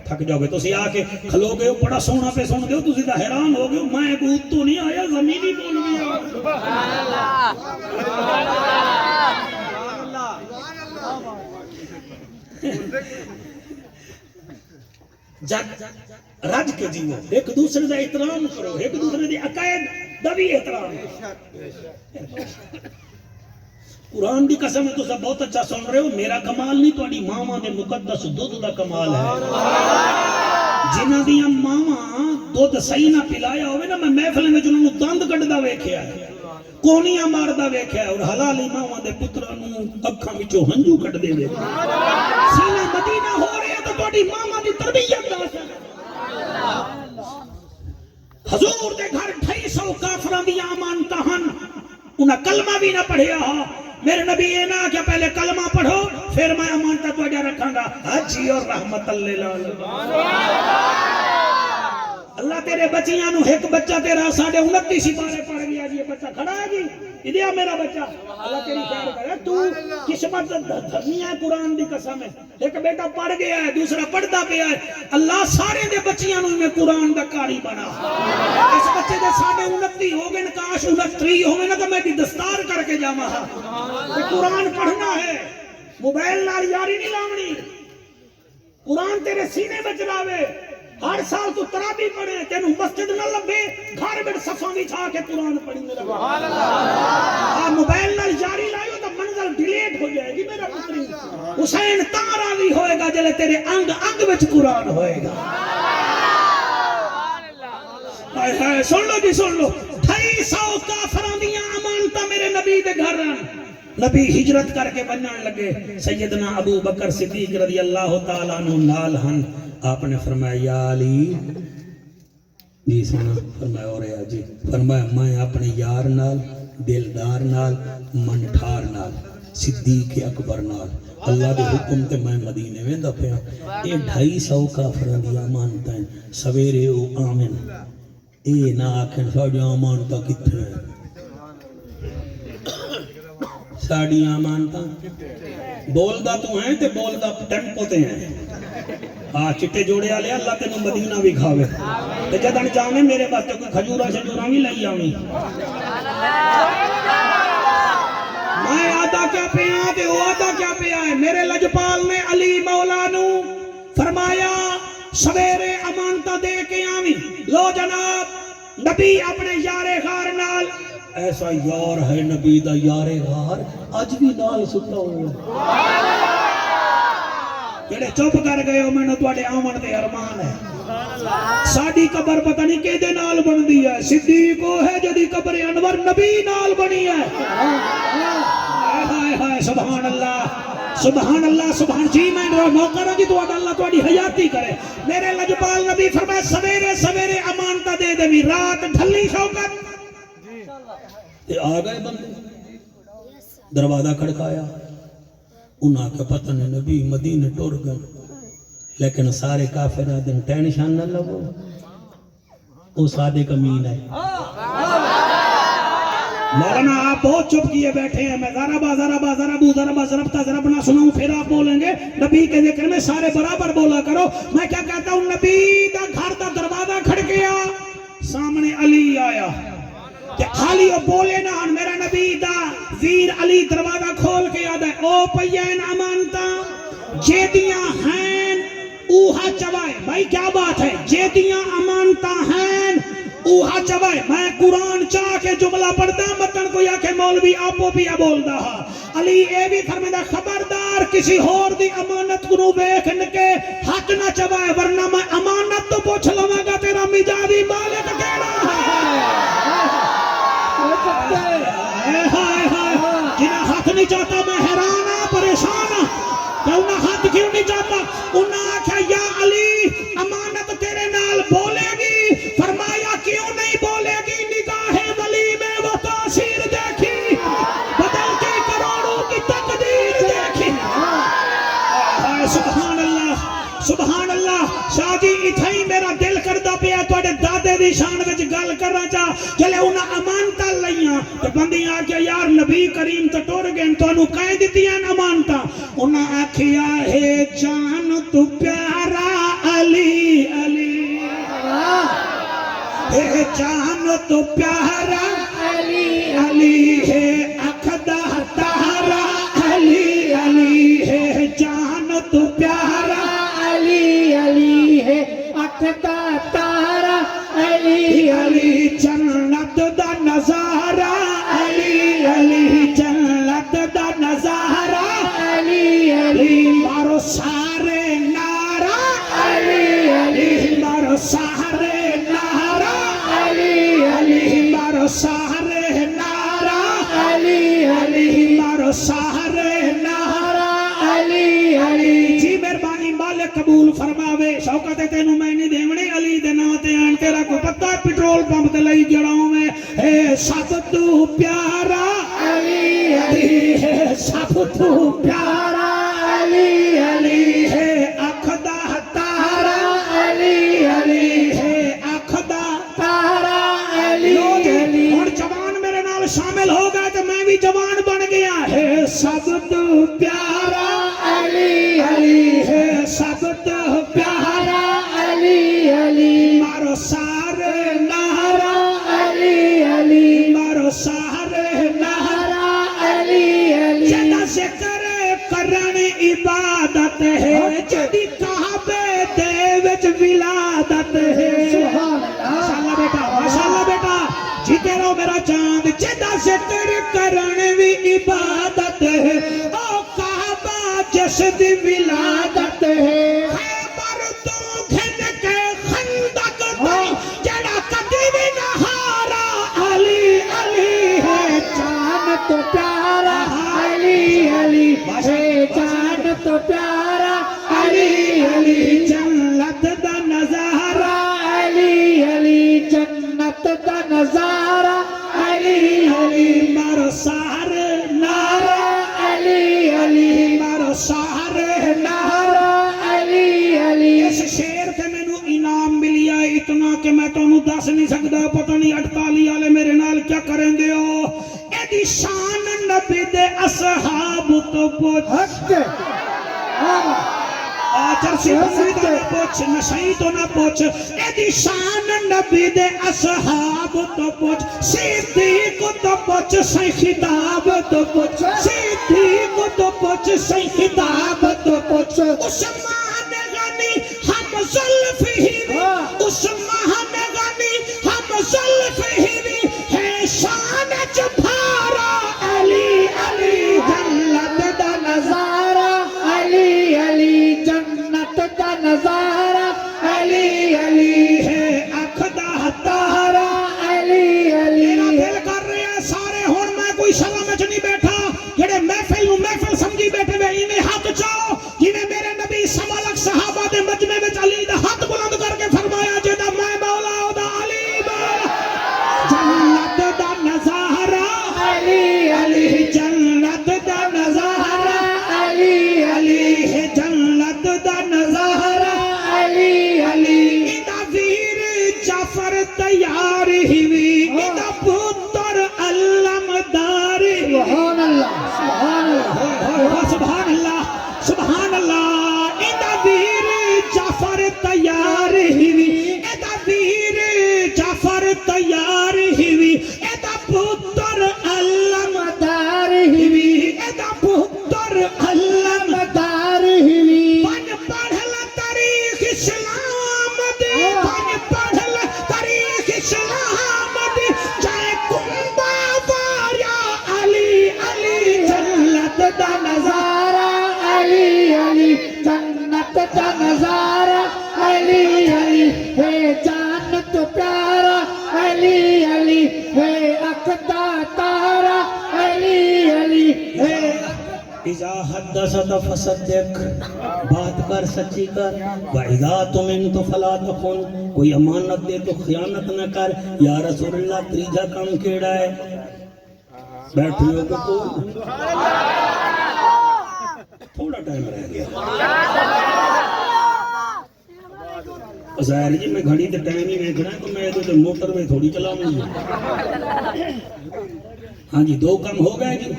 تھک جاؤ گے تو سی آکے کھلو گئے بڑا سونا پہ سن دیو تو سی دا حیران ہو گئے میں ایک تو نہیں آیا زمینی بول گیا جگ رج کے جیو ایک دوسرے دا احترام کرو ایک دوسرے دی عقائد دا بھی احترام قرآن دی قسم ہے تو سب بہت اچھا سن رہے ہو میرا کمال نہیں تو اڈی ماما دے مقدس دودھ دا کمال ہے جنہ دیاں ماما دودھ صحیح نہ پلایا ہوئے نا میں محفل میں جنہوں دند کٹدا ویکھیا ہے کونیاں ماردا ویکھیا ہے اور حلالی ماما دے پترانوں اکھاں وچوں ہنجو کٹ دے سینہ مدینہ ہو رہے ہیں تو تہاڈی ماما دی تربیت دا اثر حضور دے گھر 250 کافراں دی امانتاں ہن انہاں کلمہ بھی نہ پڑھیا ہا میرے نبی یہ نہ کہ پہلے کلمہ پڑھو پھر میں امانتہ تو اجا رکھاں گا حجی اور رحمت اللہ اللہ تیرے بچیاں نو ایک بچہ تیرا 29 سپارے پڑھ گیا جی یہ بچہ کھڑا ہے جی ادھیا میرا بچہ اللہ تیری خیر کرے تو قسمت دھرنی ہے قرآن دی قسم ہے ایک بیٹا پڑھ گیا ہے دوسرا پڑھتا پیا ہے اللہ سارے دے بچیاں نو میں قرآن دا قاری بنا اس بچے دے 29 ہو گئے کاش 29 ہوئے نا تو میں دی دستار کر کے جاما قرآن پڑھنا ہے موبائل نال یاری نہیں لاونی قرآن تیرے سینے میں چلاوے ہر سال تو ترابی پڑھے تینوں مسجد نہ لبے گھر میں صفاں بچھا کے قرآن پڑھی میرا سبحان اللہ موبائل نال جاری لائیو تو منزل ڈیلیٹ ہو جائے گی میرا پتری حسین تارا بھی ہوئے گا جلے تیرے انگ انگ وچ قرآن ہوئے گا ہائے ہائے سن لو جی سن لو 250 کافراں دیاں امانتاں میرے نبی دے گھر نبی ہجرت کر کے بنن لگے سیدنا ابو بکر صدیق رضی اللہ تعالیٰ عنہ نال ہن آپ نے فرمایا یا علی جی سنا فرمایا اور یا جی فرمایا میں اپنے یار نال دلدار نال منٹھار نال صدیق اکبر نال اللہ دے حکم تے میں مدینے ویندا پیا اے 250 کافراں دی امانتاں سویرے او آمن اے نہ آکھن ساڈی امانتاں کتھے ساڈی امانتاں بولدا تو ہیں تے بولدا ٹیمپو تے ہیں چٹے جوڑے والے اللہ تینوں مدینہ بھی کھاوے تے جدن جاویں میرے واسطے کوئی کھجورا شجوراں بھی لئی آویں میں آدھا کیا پیا تے وہ آدھا کیا پیا ہے میرے لجپال نے علی مولا نو فرمایا سویرے امانتہ دے کے آویں لو جناب نبی اپنے یار غار نال ایسا یار ہے نبی دا یار غار اج بھی نال ستا ہوا جڑے چپ کر گئے ہو میں تواڈے آمن دے ارمان ہے ساڈی قبر پتہ نہیں کیدے نال بندی ہے صدیق وہ ہے جدی قبر انور نبی نال بنی ہے ہائے ہائے سبحان اللہ سبحان اللہ سبحان جی میں موقع رہا جی تو اللہ تواڈی حیاتی کرے میرے لجپال نبی فرمائے سویرے سویرے امانتہ دے دے رات ڈھلی شوکت آ گئے بندے دروازہ کھڑکایا انہاں کا پتہ نہیں نبی مدینے ٹور گئے لیکن سارے کافر دن ٹینشن نہ لگو وہ صادق امین ہے مولانا آپ بہت چپ کیے بیٹھے ہیں میں ذربا ذربا ذربو ذربا ذربتا ذرب نہ سناؤں پھر آپ بولیں گے نبی کے ذکر میں سارے برابر بولا کرو میں کیا کہتا ہوں نبی دا گھر دا دروازہ کھڑ گیا سامنے علی آیا کہ خالی وہ بولے نا میرا نبی دا ویر علی دروازہ کھول کے یاد ہے او پین امانتا جیدیاں ہیں اوہا چوائے بھائی کیا بات ہے جیدیاں امانتا ہیں اوہا چوائے میں قرآن چاہ کے جملہ پڑھتا مطلب کوئی آکے مولوی آپو بھی بول رہا علی اے بھی فرمیدہ خبردار کسی اور دی امانت کنو بیکھن کے حق نہ چوائے ورنہ میں امانت تو پوچھ لوں گا تیرا مجادی مالک کہنا جنہیں حق نہیں چاہتا میں حیران ہوں پریشان ہوں کہ انہیں حق کیوں نہیں چاہتا انہیں آکھا یا علی امانت تیرے نال بولے گی فرمایا کیوں نہیں بولے گی نگاہ ولی میں وہ تاثیر دیکھی بدل کے کروڑوں کی تقدیر دیکھی سبحان اللہ سبحان اللہ شاہ جی اتھائی میرا دل کردہ پیا توڑے دادے دی شان وچ گل کرنا چاہ چلے انہاں امانتا لئیاں تو بندی آکھیا یار نبی کریم تو ٹور گئے تو انہوں کہیں دیتی ہیں امانتا انہاں آکھیا ہے جان تو پیارا علی علی ہے جان تو پیارا علی علی ہے اخدہ تارا علی علی ہے جان تو پیارا علی علی ہے اخدہ تارا علی علی جنت دا نظارہ علی علی جنت دا نظارہ علی علی مارو سارے نارا علی علی مارو سارے نارا علی علی مارو سارے نارا علی علی مارو سارے نارا علی علی جی مہربانی مالک قبول فرماوے شوکت تینوں میں نہیں دیونے علی دے ناتے ہیں تیرا کو پتہ ہے پیٹرول پمپ تے لئی جڑاؤں میں اے سب تو پیارا علی علی ہے سب تو پیارا علی علی ہے اخدہ تارا علی علی ہے اخدہ تارا علی علی اور جوان میرے نال شامل ہو گئے تو میں بھی جوان بن گیا ہے سب تو پیارا علی علی ہے سب تو پیارا علی علی مارو سارے نہرا علی علی مارو سارے نہرا علی علی جدا ذکر کرن عبادت ہے جدی کعبے دے وچ ولادت ہے ماشاءاللہ بیٹا ماشاءاللہ بیٹا جیتے رہو میرا چاند جدا ذکر کرن بھی عبادت ہے او کعبہ جس دی ولادت ہے خیبر تو گھن کے خندق تھی جڑا کدی بھی نہارا علی علی ہے جان تو پیارا علی علی ہے جان تو پیارا علی علی جنت دا نظارہ علی علی جنت دا نظارہ علی علی مارو سارے نعرہ علی علی مارو سارے نعرہ علی علی اس شیر کے میں نو انعام ملیا اتنا کہ میں تو انہوں دس نہیں سکتا پتہ نہیں 48 والے میرے نال کیا کریں دے ہو ایدی شان نبی دے اصحاب تو پوچھ آجر سی بندی تو نہ پوچھ نشائی تو نہ پوچھ ایدی شان نبی دے اصحاب تو پوچھ صدیق تو پوچھ سی خطاب تو پوچھ صدیق تو پوچھ سی خطاب تو پوچھ عثمان غنی ہم زلف ہیوی عثمان غنی ہم زلف ہیوی ہے شان وچ بھارا علی علی جنت دا نظارہ علی علی جنت دا نظارہ علی علی ہے اکھ دا تارا علی علی میرا دل کر رہے ہیں سارے ہون میں کوئی شرم وچ نہیں بیٹھا جڑے محفل نو محفل سمجھی بیٹھے وے ایویں ہاتھ چاؤ جویں میرے نبی سوا لاکھ صحابہ دے مجمع وچ علی دا ہاتھ بلند کر کے فرمایا جدا میں مولا او دا علی مولا جنت دا نظارہ علی علی جنت دا نظارہ علی علی ہے جنت دا نظارہ علی علی ایندا ویر جعفر تیار ہوئی ایندا پتر علمدار سبحان اللہ سبحان اللہ سبحان اللہ سبحان اللہ ایندا ویر جعفر تیار ہوئی ایندا ویر جعفر تیار ہوئی ایندا پتر علمدار ہوئی ایندا پتر علمدار ہوئی پن پڑھ ل تاریخ اسلام دی پن پڑھ ل تاریخ اسلام دی جائے کنبا واریا علی علی جنت دا نظارہ علی علی جنت کا نظارہ علی علی ہے جان تو پیارا علی علی ہے اقدا تارا علی علی ہے اذا حدثت فصدق بات کر سچی کر واذا تمنت فلا تخن کوئی امانت دے تو خیانت نہ کر یا رسول اللہ تیجا کام کیڑا ہے بیٹھی ہو تو تھوڑا ٹائم رہ گیا ظاہر جی میں گھڑی تے ٹائم ہی ویکھنا ہے تو میں ادھر موٹر وے تھوڑی چلاؤں گی ہاں جی دو کام ہو گئے جی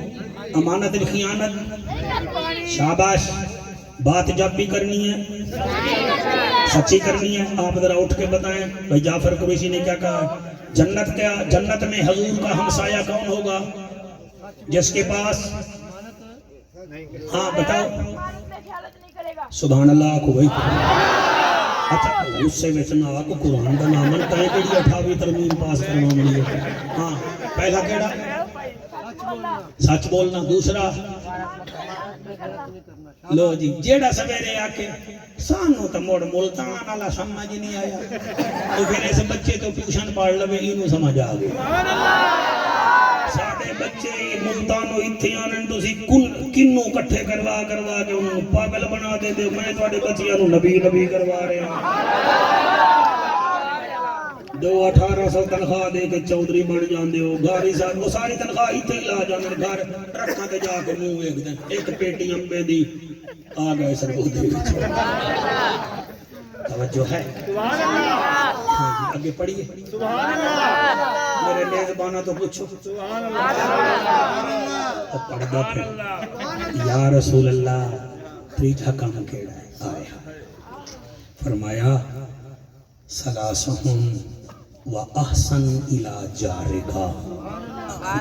امانت خیانت شاباش بات جب بھی کرنی ہے سچی کرنی ہے آپ ذرا اٹھ کے بتائیں بھائی جعفر قریشی نے کیا کہا جنت کیا جنت میں حضور کا ہمسایہ کون ہوگا جس کے پاس ہاں بتاؤ سبحان اللہ کو بھائی اچھا اس سے وچنا آکو قرآن دا نامن تائیں کیڑی 28ویں ترمیم پاس کرنا ملی ہے ہاں پہلا کیڑا سچ بولنا دوسرا لو جی جیڑا سویرے آکے سانو تا موڑ ملتان والا سمجھ نہیں آیا تو پھر ایسے بچے تو ٹیوشن پڑھ لوے اینو سمجھ آ گئے ساڈے بچے ملتانو ایتھے آنن تسی کنوں کٹھے کروا کے انہوں پاگل بنا دے دے میں تواڈے بچیاں نو نبی نبی کروا رہے ہیں 1800 تنخواہ دے کے چودھری بن جاندے ہو گھاری صاحب وہ ساری تنخواہ ہی تے لا جاندے گھر ٹرکاں تے جا کے منہ ایک دن ایک پیٹی امبے دی آ گئے سربودے وچ توجہ ہے سبحان اللہ آگے پڑھیے سبحان اللہ میرے میزبانہ تو پوچھو سبحان اللہ پڑھ دا پھر یا رسول اللہ تیجا کام کیڑا ہے آیا فرمایا سلاسہم و احسن الى جارکا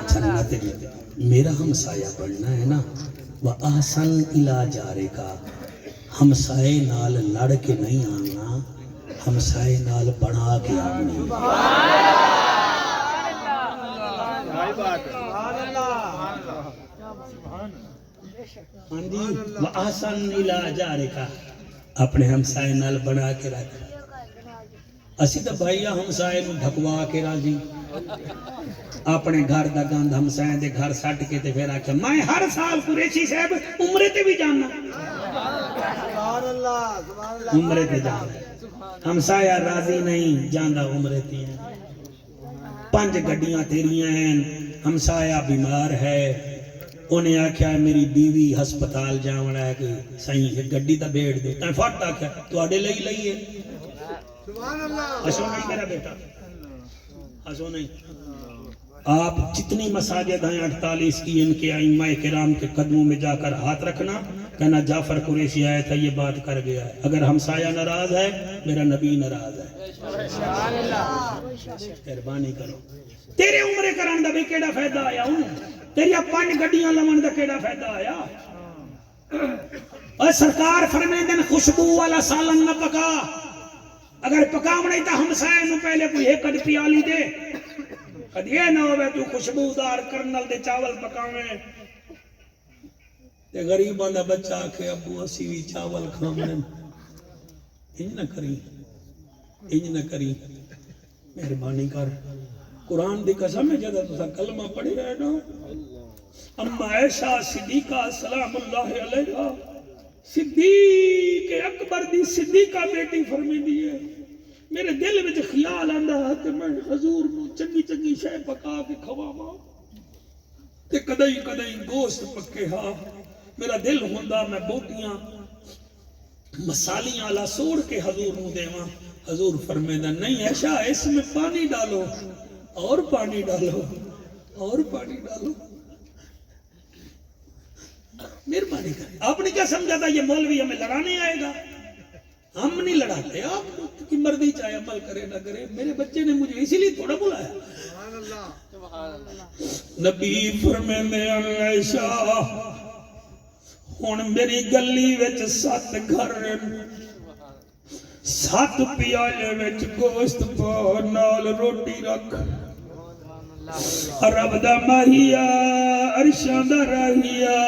جنت میرا ہمسایہ بڑھنا ہے نا و احسن الى جارکا ہمسائے نال لڑ کے نہیں آنا ہمسائے نال بنا کے آنی و احسن الى جارکا اپنے ہمسائے نال بنا کے رکھ اسی تو بھائیہ ہمسائے نو ڈھکوا کے راضی اپنے گھر دا گند ہمسائے دے گھر سٹ کے تے پھر آکھیا میں ہر سال قریشی صاحب عمرے تے بھی جانا عمرے تے جانا ہمسایہ راضی نہیں جاندہ عمرے تے ہیں 5 گڈیاں تیریاں ہیں ہمسایہ بیمار ہے انہیں آکھیا میری بیوی ہسپتال جاونا ہے کہ صحیح گڈی تا بیٹھ دے تائیں فٹ آکھیا تو آڈے لئیے ہسو نہیں میرا بیٹا ہسو نہیں آپ جتنی مساجد ہیں 48 کی ان کے ائمہ کرام کے قدموں میں جا کر ہاتھ رکھنا کہنا جعفر قریشی آیا تھا یہ بات کر گیا ہے اگر ہمسایہ ناراض ہے میرا نبی ناراض ہے مہربانی کرو تیرے عمرے کران دا بھی کیڑا فائدہ آیا ہوں تیری 5 گڈیاں لمن دا کیڑا فائدہ آیا اور سرکار فرمیندن خوشبو والا سالن نہ پکا اگر پکاونا ہی تا ہمسائے نو پہلے کوئی ایک پیالی دے کدی یہ نہ ہوئے تو خوشبودار کرنل دے چاول پکاویں تے غریباں دا بچہ آکھے ابو اسی بھی چاول کھاویں. انج نہ کری، انج نہ کری، مہربانی کر. قرآن دی قسم ہے جدہ تسا کلمہ پڑھی رہے نا. اما عائشہ صدیقہ سلام اللہ علیہ صدیق اکبر دی صدیقہ بیٹی فرمی دیئے میرے دل میں خیال آندہ ہے کہ میں حضور نو چنگی چنگی شے پکا کے کھواواں تے کدئی کدئی گوشت پکے ہاں. میرا دل ہوندہ میں بوٹیاں مسالیاں لا سوڑ کے حضور نو دیواں. حضور فرمیدہ نہیں عائشہ اس میں پانی ڈالو اور پانی ڈالو اور پانی ڈالو. مہربانی کریں. آپ نے کیا سمجھا تھا یہ مولوی ہمیں لڑانے آئے گا؟ ہم نہیں لڑاتے. آپ کی مرضی چاہے عمل کرے نہ کرے. میرے بچے نے مجھے اسی لیے تھوڑا بلایا. نبی فرمیندے عائشہ ہن میری گلی وچ 7 گھر 7 پیالے وچ گوشت پا نال روٹی رکھ. رب دا ماہیا عرشاں دا راہیا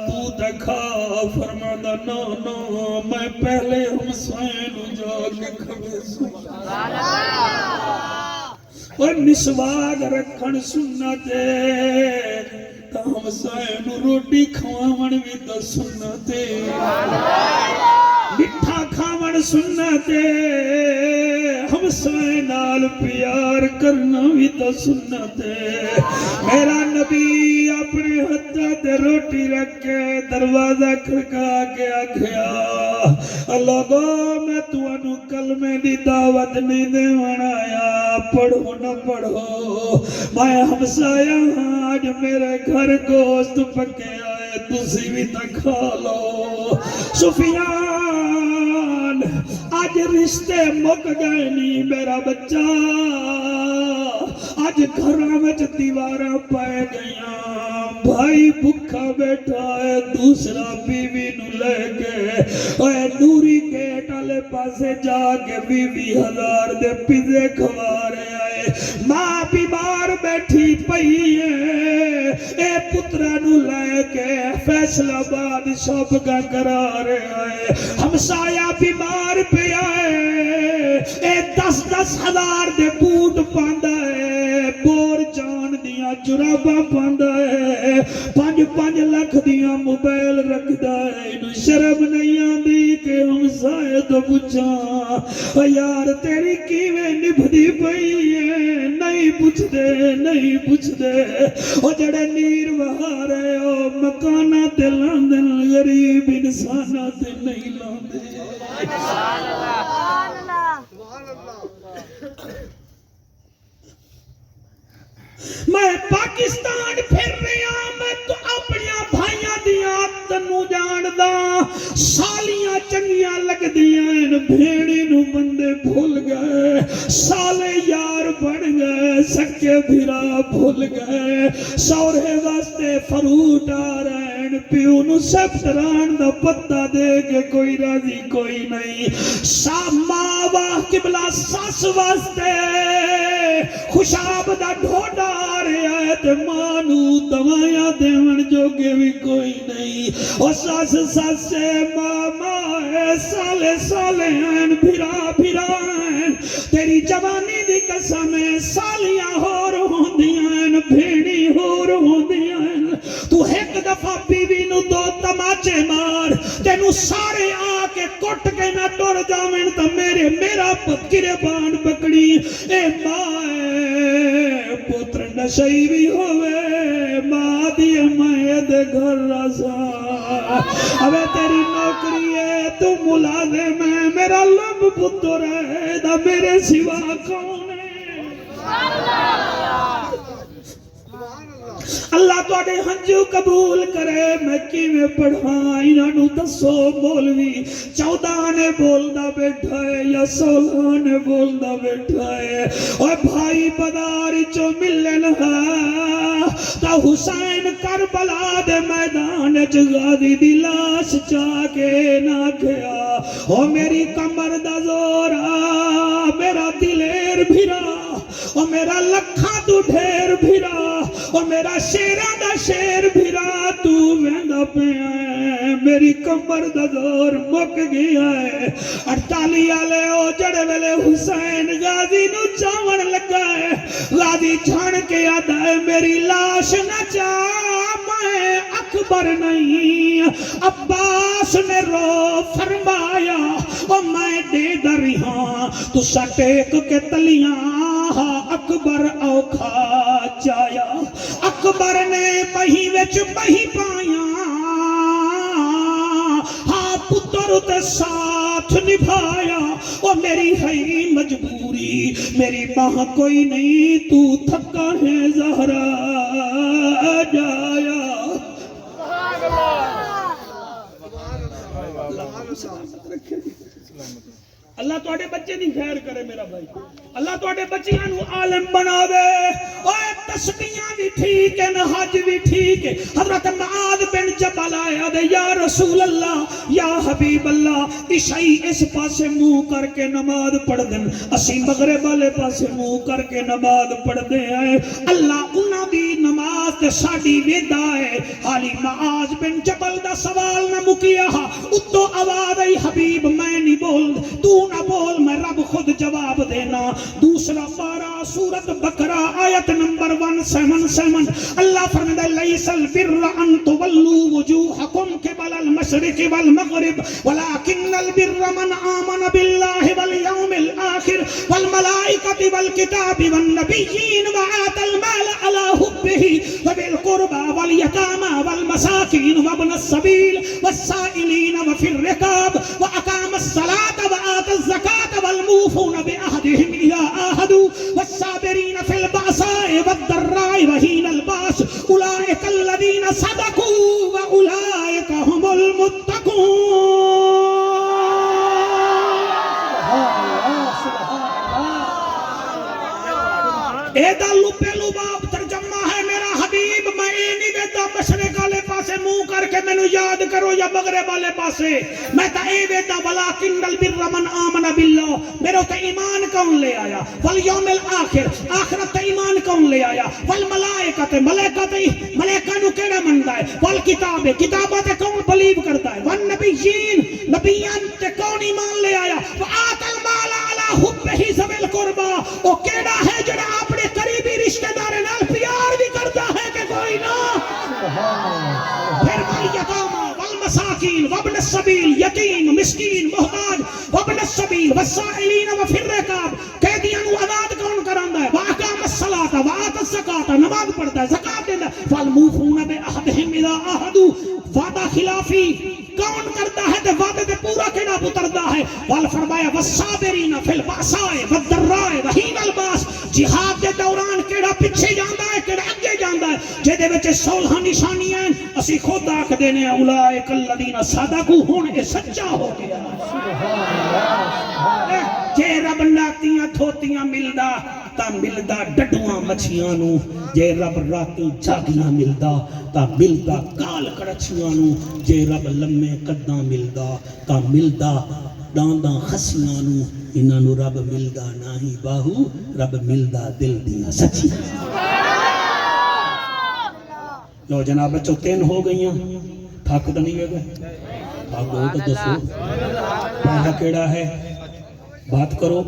تو تے کھا. فرمانا نا نا میں پہلے حسین جا کے کھوے سبحان اللہ. اور مسواک رکھن سنت ہے تا حسین روٹی کھواون وی تے سنت ہے. مٹھا کھاون سنت ہے حسین نال پیار کرنا بھی تو سنت ہے. میرا نبی اپنے ہتھاں تے روٹی رکھ کے دروازہ کھڑکا کے آکھیا لوگو میں تانوں کلمے دی دعوت نہیں دیون آیا. پڑھو نہ پڑھو میں ہمسایا ہاں. آج میرے گھر گوشت پکے آئے تسی بھی تے کھا لو. سفیان آج رشتے مک گئے نہیں میرا بچہ. آج گھراں وچ دیواراں پائے گئیاں. بھائی بھکھا بیٹھا ہے دوسرا بیوی نو لے کے اے نوری گیٹ والے پاسے جا کے 20,000 دے پیزے کھوا رہے آئے. ماں بیمار بیٹھی پئی ہے اے پترا نو لے کے فیصل آباد شاپ کا کرا رہے آئے. ہمسایا بیمار پہ آئے اے 10,000 دے بوٹ پاندا ہے. بور جان دیاں جراباں پاندا ہے. 5 لاکھ دیاں موبائل رکھدا ہے. انہوں شرم نہیں آندی کہ ہمسائے تو پوچھاں یار تیری کیویں نبھدی پئی ہے. نہیں پوچھ دے نہیں پوچھ دے. او جڑے نیر وہا رہے ہو مکانہ تے لاندن غریب انسانہ تے نہیں لاندے. میں پاکستان پھر رہا میں تو اپنیاں بھائیاں دیاں تنو جاندہ. سالیاں چنگیاں لگ دیاں بھیڑی نو بندے بھول گئے. سالے یار بن گئے سکے بھیرا بھول گئے. سورے واسطے فروٹ آ رہے ہیں پیو نو سپتران دا پتہ دے کے کوئی راضی کوئی نہیں. ماں واہ قبلہ ساس واسطے خوشاب دا ڈھوڈا آ رہا ہے تے مانو دوائیاں دیون جوگے بھی کوئی نہیں. او ساس ساسے ماما ہے سالے سالے ہیں بھرا بھرا ہیں. تیری جوانی دی قسم ہے سالیاں ہور ہوندیاں ہیں بھیڑی ہور ہوندیاں ہیں. تو ایک دفعہ بیوی نو 2 تماچے مار تینو سارے آ کے کٹ کے نہ ٹر جاویں تا میرا پتکرے بان پکڑی. اے ماں پتر نشئی بھی ہوئے ماں دی میں دے گھر رسا. اوے تیری نوکری ہے تو ملازم ہے میرا لب پتر ہے دا میرے سوا کون ہے. اللہ تو اڈے ہنجو قبول کرے. میں کیویں پڑھاں انہوں دسو مولوی 14 نے بولدا بیٹھا ہے یا 16 نے بولدا بیٹھا ہے. اور بھائی بدار چو ملن ہاں تا حسین کربلا دے میدان چ غازی دی لاش چا کے نہ کھیا. او میری کمر دا زورا میرا دلیر بھرا او میرا لکھاں تو ڈھیر بھرا او میرا شیراں دا شیر بھرا تو ویندا پیا ہے میری کمر دا زور مک گیا ہے 48 والے او جڑے ویلے حسین غازی نو چاون لگا ہے غازی چھڑ کے آدا ہے میری لاش نہ چاہ میں اکبر نہیں عباس نے رو فرمایا او میں دے دری ہاں تو سٹیک کے تلیاں اکبر اوکھا چایا اکبر نے بہی وچ بہی پایا ہاں پتر تے ساتھ نبھایا او میری ہے مجبوری میری ماں کوئی نہیں تو تھکا ہے زہرا جایا اللہ توڑے بچے نہیں خیر کرے میرا بھائی اللہ توڑے بچیاں نو عالم بنا دے اوہ تسبیحاں بھی ٹھیک ہے حج بھی ٹھیک ہے حضرت معاذ بن جبل آیا دے یا رسول اللہ یا حبیب اللہ عشائی اس پاسے منہ کر کے نماز پڑھ دن اسی مغرب والے پاسے منہ کر کے نماز پڑھ دے آئے اللہ انہاں دی نماز تے ساڈی ویدا ہے حالی معاذ بن جبل دا سوال نہ مکیا اتو آواز آئی حبیب میں نہیں بول تو نہ بول میں رب خود جواب دینا دوسرا پارا سورت بقرہ آیت نمبر 177 اللہ فرمائے لیس البر ان تولوا وجوہکم قبل المشرق والمغرب ولكن البر من آمن بالله واليوم الآخر والملائكة والكتاب والنبيين وآتى المال على حبه وذي القربى واليتامى والمساكين وابن السبيل والسائلين وفي الركاب وأقام الصلاة وآتى الزكاة والموفون بعهدهم إذا عاهدوا والصابرين في البأساء والضراء وحين البأس أولئك الذين صدقوا وأولئك هم المتقون ایدہ لپے لباب ترجمہ ہے میرا حبیب میں نہیں دیتا مشرق والے پاسے منہ کر کے میں یاد کرو یا مغرب والے پاسے میں تا اے دیتا ولیکن البر من آمن باللہ میرے تے ایمان کون لے آیا والیوم الاخر آخرت تے ایمان کون لے آیا والملائکت ملائکہ نو کیڑا مندا ہے والکتاب کتابات کون بلیو کرتا ہے والنبیین نبیان تے کون ایمان لے آیا وآت المال علی حبہ ذوی القربى او کیڑا ہے جڑا اپنے قریبی رشتہ دار نال پیار بھی کرتا ہے کہ کوئی نہ پھر والیتامى والمساکین وابن السبیل یتیم مسکین محتاج وابن السبیل والسائلین وفی الرکاب قیدیاں نو آزاد کون کراندا ہے واقام الصلاۃ وآت الزکاۃ نماز پڑھتا ہے زکات دیندا ہے فالموفون بعہدہم اذا عاہدوا وعدہ خلافی کون کرتا ہے تے وعدے تے پورا کیڑا اتردا ہے وال فرمایا والصابرین فی البأساء والضراء وحین الباس جہاد دے دوران کیڑا پیچھے جاندا ہے کیڑا اگے جاندا ہے جے وچ صلح نشانیاں اسی خود آکھ دینے اولئک الذین صدقوا ہن اے سچا ہو گیا جے رب ناتیاں تھوتیاں ملدا تا ملدا ڈڈواں مچھیاں نو جے رب راتی جاگیاں ملدا تا ملدا کال کڑچیاں نو جے رب لمے قداں ملدا تا ملدا ڈانداں خسیاں نو انہاں نو رب ملدا نہیں باہو رب ملدا دل دیاں سچی لو جناب بچوں 3 ہو گئیاں تھک تو نہیں ہوئے گئے تھک ہو تو دسو پہلا کیڑا ہے بات کرو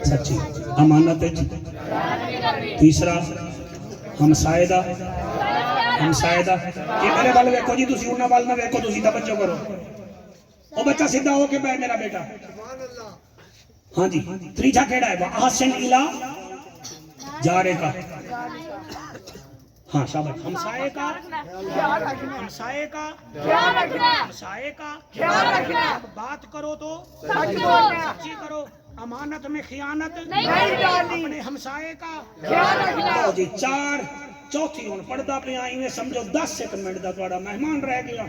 سچی امانت تیسرا ہمسائے دا کہ میرے بال ویکھو جی تسی انہاں بال نہ ویکھو تسی توجہ کرو او بچہ سیدھا ہو کے بیٹھ میرا بیٹا ہاں جی تیجا کیڑا ہے احسن الی جارے کا ہاں شاباش ہمسائے کا بات کرو تو سچی کرو امانت میں خیانت اپنے ہمسائے کا جی 4 چوتھی ہون پڑھدا پہ آئی میں سمجھو 10 منٹ دا تھوڑا مہمان رہ گیا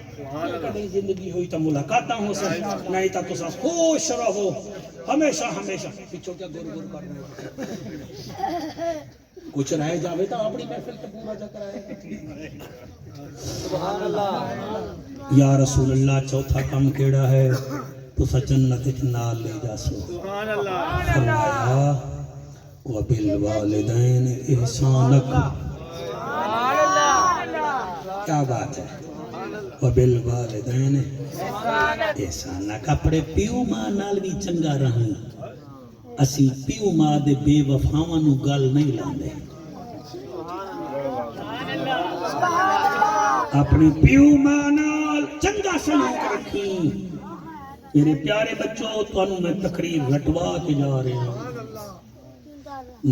کبھی زندگی ہوئی تو ملاقاتاں ہو سکتی نہیں تو تسا خوش رہو ہمیشہ پیچھو کیا گور کرنے کچھ رہ جاوے تو اپنی محفل تے پورا جا کرائے سبحان اللہ یا رسول اللہ چوتھا کام کیڑا ہے تو جنت وچ نال لے جاسو سبحان اللہ فرمایا وبالوالدین احسانک. کیا بات ہے؟ وبالوالدین احسانک. اپنے پیو ماں نال بھی چنگا رہوں. اسی پیو ماں دے بے وفاواں نو گل نہیں لاندے. اپنی پیو ماں نال چنگا سلوک رکھی. میرے پیارے بچوں، تانوں میں تقریر رٹوا کے جا رہے ہیں.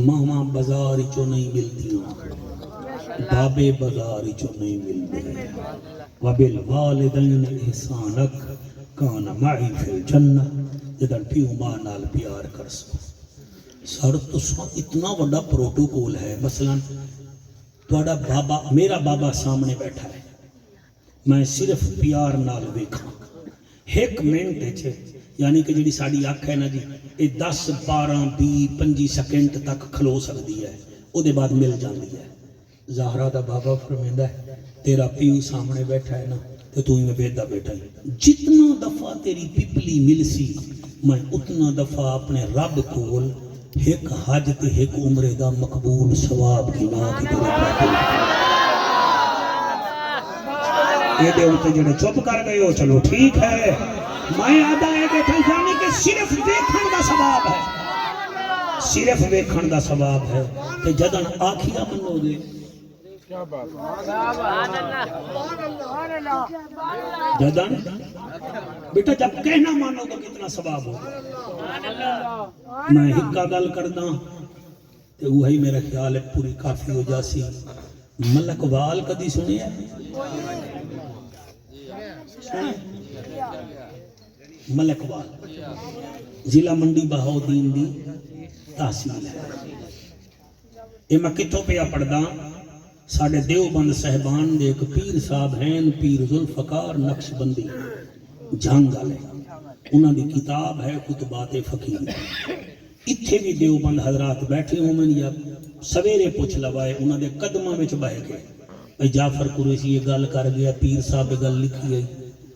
ماما بازار چو نہیں ملتیاں، بابے بازار چو نہیں ملتے. وبالوالدین احسانک کان معی فی الجنہ. جدن پیو ماں نال پیار کر سو. سر تو اتنا بڑا پروٹوکول ہے. مثلا تھوڑا بابا، میرا بابا سامنے بیٹھا ہے، میں صرف پیار نال ویکھاں، ایک منٹ چھے، یعنی کہ جڑی ساڑی آنکھ ہے نا جی، یہ 10 12 20 25 سیکنڈ تک کھلو سکتی ہے، او دے بعد مل جاندی ہے. زہرا دا بابا فرمیندا ہے تیرا پیو سامنے بیٹھا ہے نا تو تو ہی میں بیٹھا بیٹھا ہے. جتنا دفعہ تیری پپلی مل سی، میں اتنا دفعہ اپنے رب کول ایک حج تے ایک عمرے دا مقبول ثواب گنا کے تیرے پاتے. یہ دے ہوتے جڑے چپ کر گئے ہو، چلو ٹھیک ہے. میں آدھا ہے کہ یعنی کہ صرف ویکھن دا ثواب ہے، صرف ویکھن دا ثواب ہے. تے جدن آکھیا منو گے، جدن بیٹا جب کہنا مانو گے کتنا ثواب ہوگا. میں ہکا گل کردا تے وہی میرا خیال ہے پوری کافی ہو جاسی. ملک وال کدی سنی ہے؟ ملک وال ضلع منڈی بہاؤدین دی تحصیل ہے. یہ میں کتوں پہ پڑھدا؟ ساڑھے دیوبند صاحبان دے ایک پیر صاحب ہیں، پیر ذوالفقار نقش بندی جھنگ والے. انہاں دی کتاب ہے خطبات فقیر. اتھے بھی دیوبند حضرات بیٹھے ہوئے یا سویرے پوچھ لوائے، انہاں دے قدماں وچ بہ گئے. اے جعفر قریشی یہ گل کر گیا، پیر صاحب گل لکھی گئی،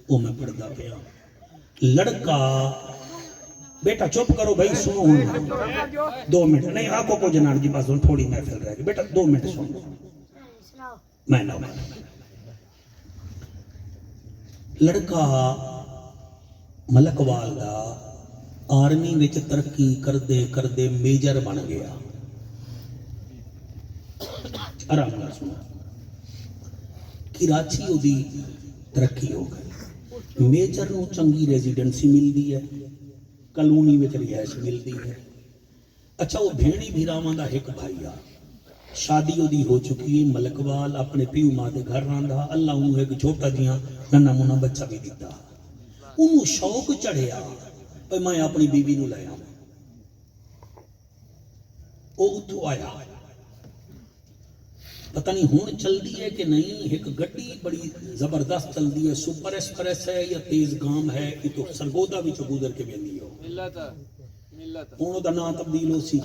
وہ میں پڑھدا پیا. لڑکا بیٹا چپ کرو بھائی، سنو ہوں 2 منٹ نہیں آپ کو جناب جی، بس تھوڑی محفل رہ گئی. بیٹا 2 منٹ سنو. میں نہ لڑکا ملک وال دا آرمی وچ ترقی کردے کردے میجر بن گیا. آرام نال سنو. کراچی او دی ترقی ہو گئی. میجر نو چنگی ریزیڈنسی ملدی ہے، کلونی وچ رہائش ملدی ہے. اچھا وہ بھیڑی بھیراواں دا ایک بھائی آ، شادی دی ہو چکی ہے. ملک وال اپنے پیو ماں دے گھر رہندا. اللہ انہوں ایک چھوٹا جیاں ننا منا بچہ بھی دیتا. انہوں شوق چڑھیا کہ میں اپنی بیوی نو لے آواں. وہ اتھوں آیا، پتہ نہیں ہون چل دی ہے کہ نہیں. ایک گڈی بڑی زبردست چل دی ہے، سپر ایکسپریس ہے یا تیز گام ہے، یہ تو سرگودا بھی گزر کے ویندی ہو. ہوں دا نام تبدیل ہو سی،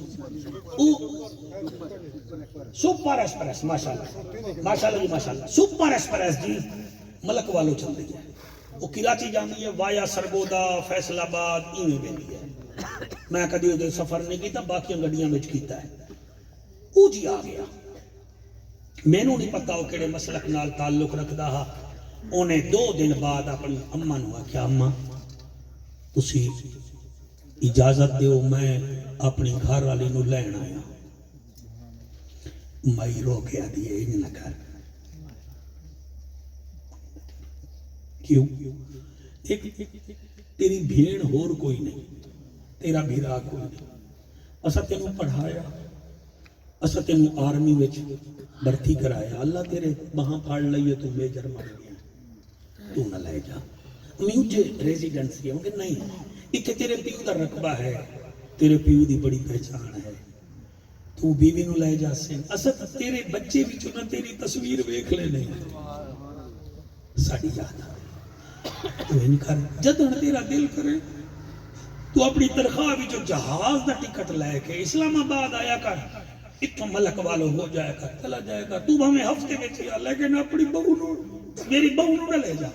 سپر ایکسپریس. ماشاءاللہ ماشاءاللہ جی، ماشاءاللہ سپر ایکسپریس جی ملک والوں چل دی ہے. وہ کراچی جاندی ہے وایا سرگودا فیصل آباد ایویں ویندی ہے. میں کدی وہ سفر نہیں کیتا، باقی گڈیاں وچ کیتا ہے. وہ جی آ گیا. مینوں نہیں پتا وہ کہڑے مسلک نال تعلق رکھدا ہا. انہیں 2 دن بعد اپنی اماں نو آکھیا، اماں تسی اجازت دیو میں اپنی گھر والی نو لین آیا. مائی رو کے آدھی ہے نہ کر. کیوں؟ تیری بھیڑ ہور کوئی نہیں، تیرا بھیرا کوئی نہیں. اسا تینوں پڑھایا، اسا تینوں آرمی وچ بھرتی کرایا. اللہ تیرے وہاں پڑھ لئیے تو میجر مر گیا، تو نہ لے جا. میوٹے ریزیڈنسی ہے کہ نہیں، اتنے تیرے پیو دا رقبہ ہے، تیرے پیو دی بڑی پہچان ہے، تو بیوی نو لے جا سن. اسا تیرے بچے بھی چنا تیری تصویر ویکھ لے نہیں ساڑی یاد آ. تو انکار جدن تیرا دل کرے تو اپنی تنخواہ بھی جو جہاز دا ٹکٹ لے کے اسلام آباد آیا کر، اتوں ملک والو ہو جائے گا، چلا جائے گا. تو ہمیں ہفتے میں چیا، لیکن اپنی بہو نو، میری بہو نو نہ لے جا،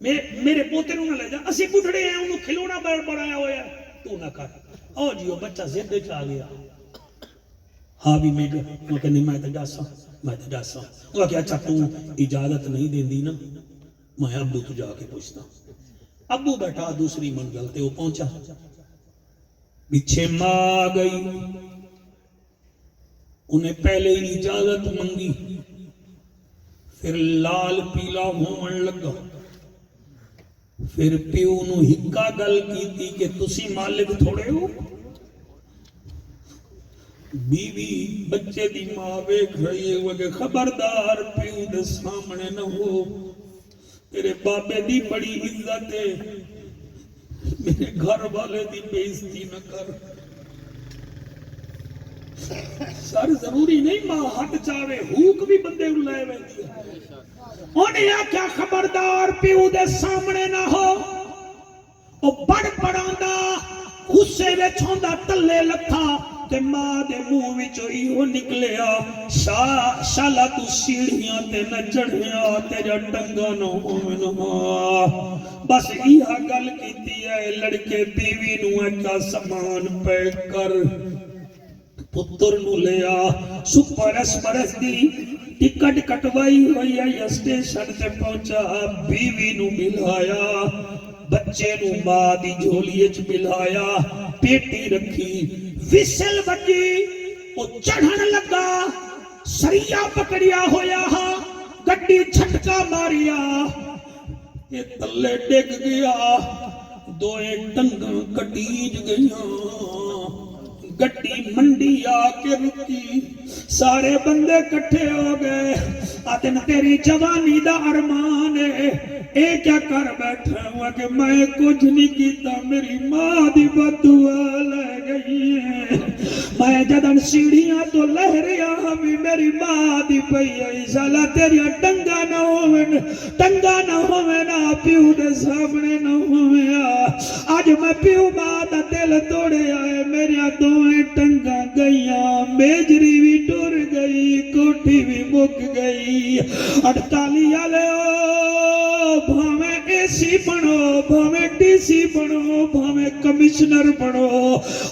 میرے پوتے نو نہ لے جا. اسی بڑھڑے ہیں، انہوں کھلونا بڑھایا ہوا ہے، تو نہ کر. او جی وہ بچہ زد چ آ گیا. ہاں بھی میں کہ نہیں میں تو جاسا وہ کہ اچھا تو اجازت نہیں دیندی نا میں ابو تو جا کے پوچھتا. ابو بیٹھا دوسری منزل تے وہ پہنچا پیچھے ماں گئی انہیں پہلے اجازت منگی پھر لال پیلا ہون لگا پھر پیو نو ہکا گل کیتی کہ تسی مالک تھوڑے ہو. بیوی بچے دی ماں ویکھ رہی ہے وہ کہ خبردار پیو دے سامنے نہ ہو تیرے بابے دی بڑی عزت ہے میرے گھر والے دی بے عزتی نہ کر. سر ضروری نہیں ماں ہٹ چاہے ہوک بھی بندے لے ویندی ہے. انہیں آکھیا خبردار پیو دے سامنے نہ ہو. او بڑ پڑاندا غصے وچ ہوندا تلے لتھا تے ماں دے منہ وچوں ایہو نکلیا شالا تو سیڑھیاں تے نہ چڑھیا تیرا ٹنگا نہ ہوویں. بس ایہا گل کیتی ہے لڑکے بیوی نو اچھا سامان پیک کر پتر نو لیا سپر ایکسپریس دی ٹکٹ کٹوائی ہوئی ہے اسٹیشن تے پہنچا بیوی نو ملایا بچے نو ماں دی جھولی وچ ملایا پیٹی رکھی وسل بجی او چڑھن لگا سریا پکڑیا ہویا ہا گڈی چھٹکا ماریا اے تلے ڈگ گیا دوئے ٹنگاں کٹیج گئیاں گڈی منڈی آ کے رکی سارے بندے کٹھے ہو گئے آدن تیری جوانی دا ارمان ہے اے کیا کر بیٹھا ہوا کہ میں کچھ نہیں کیتا میری ماں دی بددعا لے گئی ہے. میں جدن سیڑھیاں تو لہریا ہمیں میری ماں دی پئی آئی سالا تیری ٹنگا نہ ہوئے نا پیو دے سامنے نہ ہوئے. آج میں پیو ماں دا دل توڑے آئے میری دوئیں ٹنگا گئیاں میجری بھی ٹور گئی کوٹھی بھی مک گئی. 48 والے بھاویں اے سی بنو بھاویں ڈی سی بنو بھاویں کمشنر بنو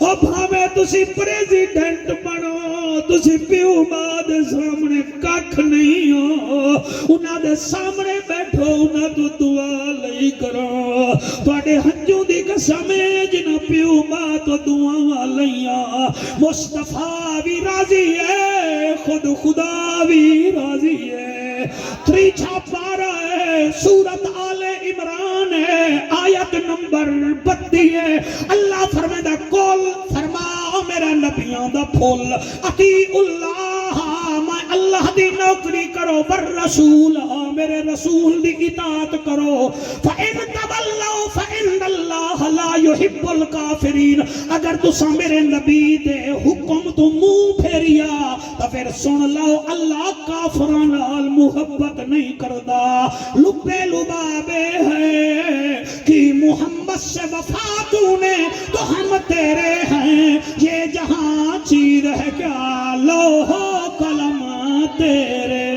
اور بھاویں تسی پریزیڈنٹ بنو تسی پیو ماں دے سامنے ککھ نہیں ہو. انہاں دے سامنے بیٹھو انہاں تو دعا لئی کرو تواڈے ہنجوں دی قسم ہے جنہاں پیو ماں تو دعا لئیاں مصطفیٰ بھی راضی ہے خود خدا بھی راضی ہے. 3:12 ہے سورت آل عمران ہے آیت نمبر 32 ہے. اللہ فرمائے کول فرما میرا نبیوں دا پھول اطیع اللہ میں اللہ دی نوکری کرو بر رسول میرے رسول دی اطاعت کرو. فَإِن تَوَلَّوْا فَإِنَّ اللَّهَ لَا يُحِبُّ الْكَافِرِينَ. اگر تسا میرے نبی دے حکم تو منہ پھیریا تو پھر سن لو اللہ کافران نال محبت نہیں کردا. لبے لبابے ہے کہ محمد سے وفا تو نے تو ہم تیرے ہیں یہ جہاں چیز ہے کیا لوح قلم تیرے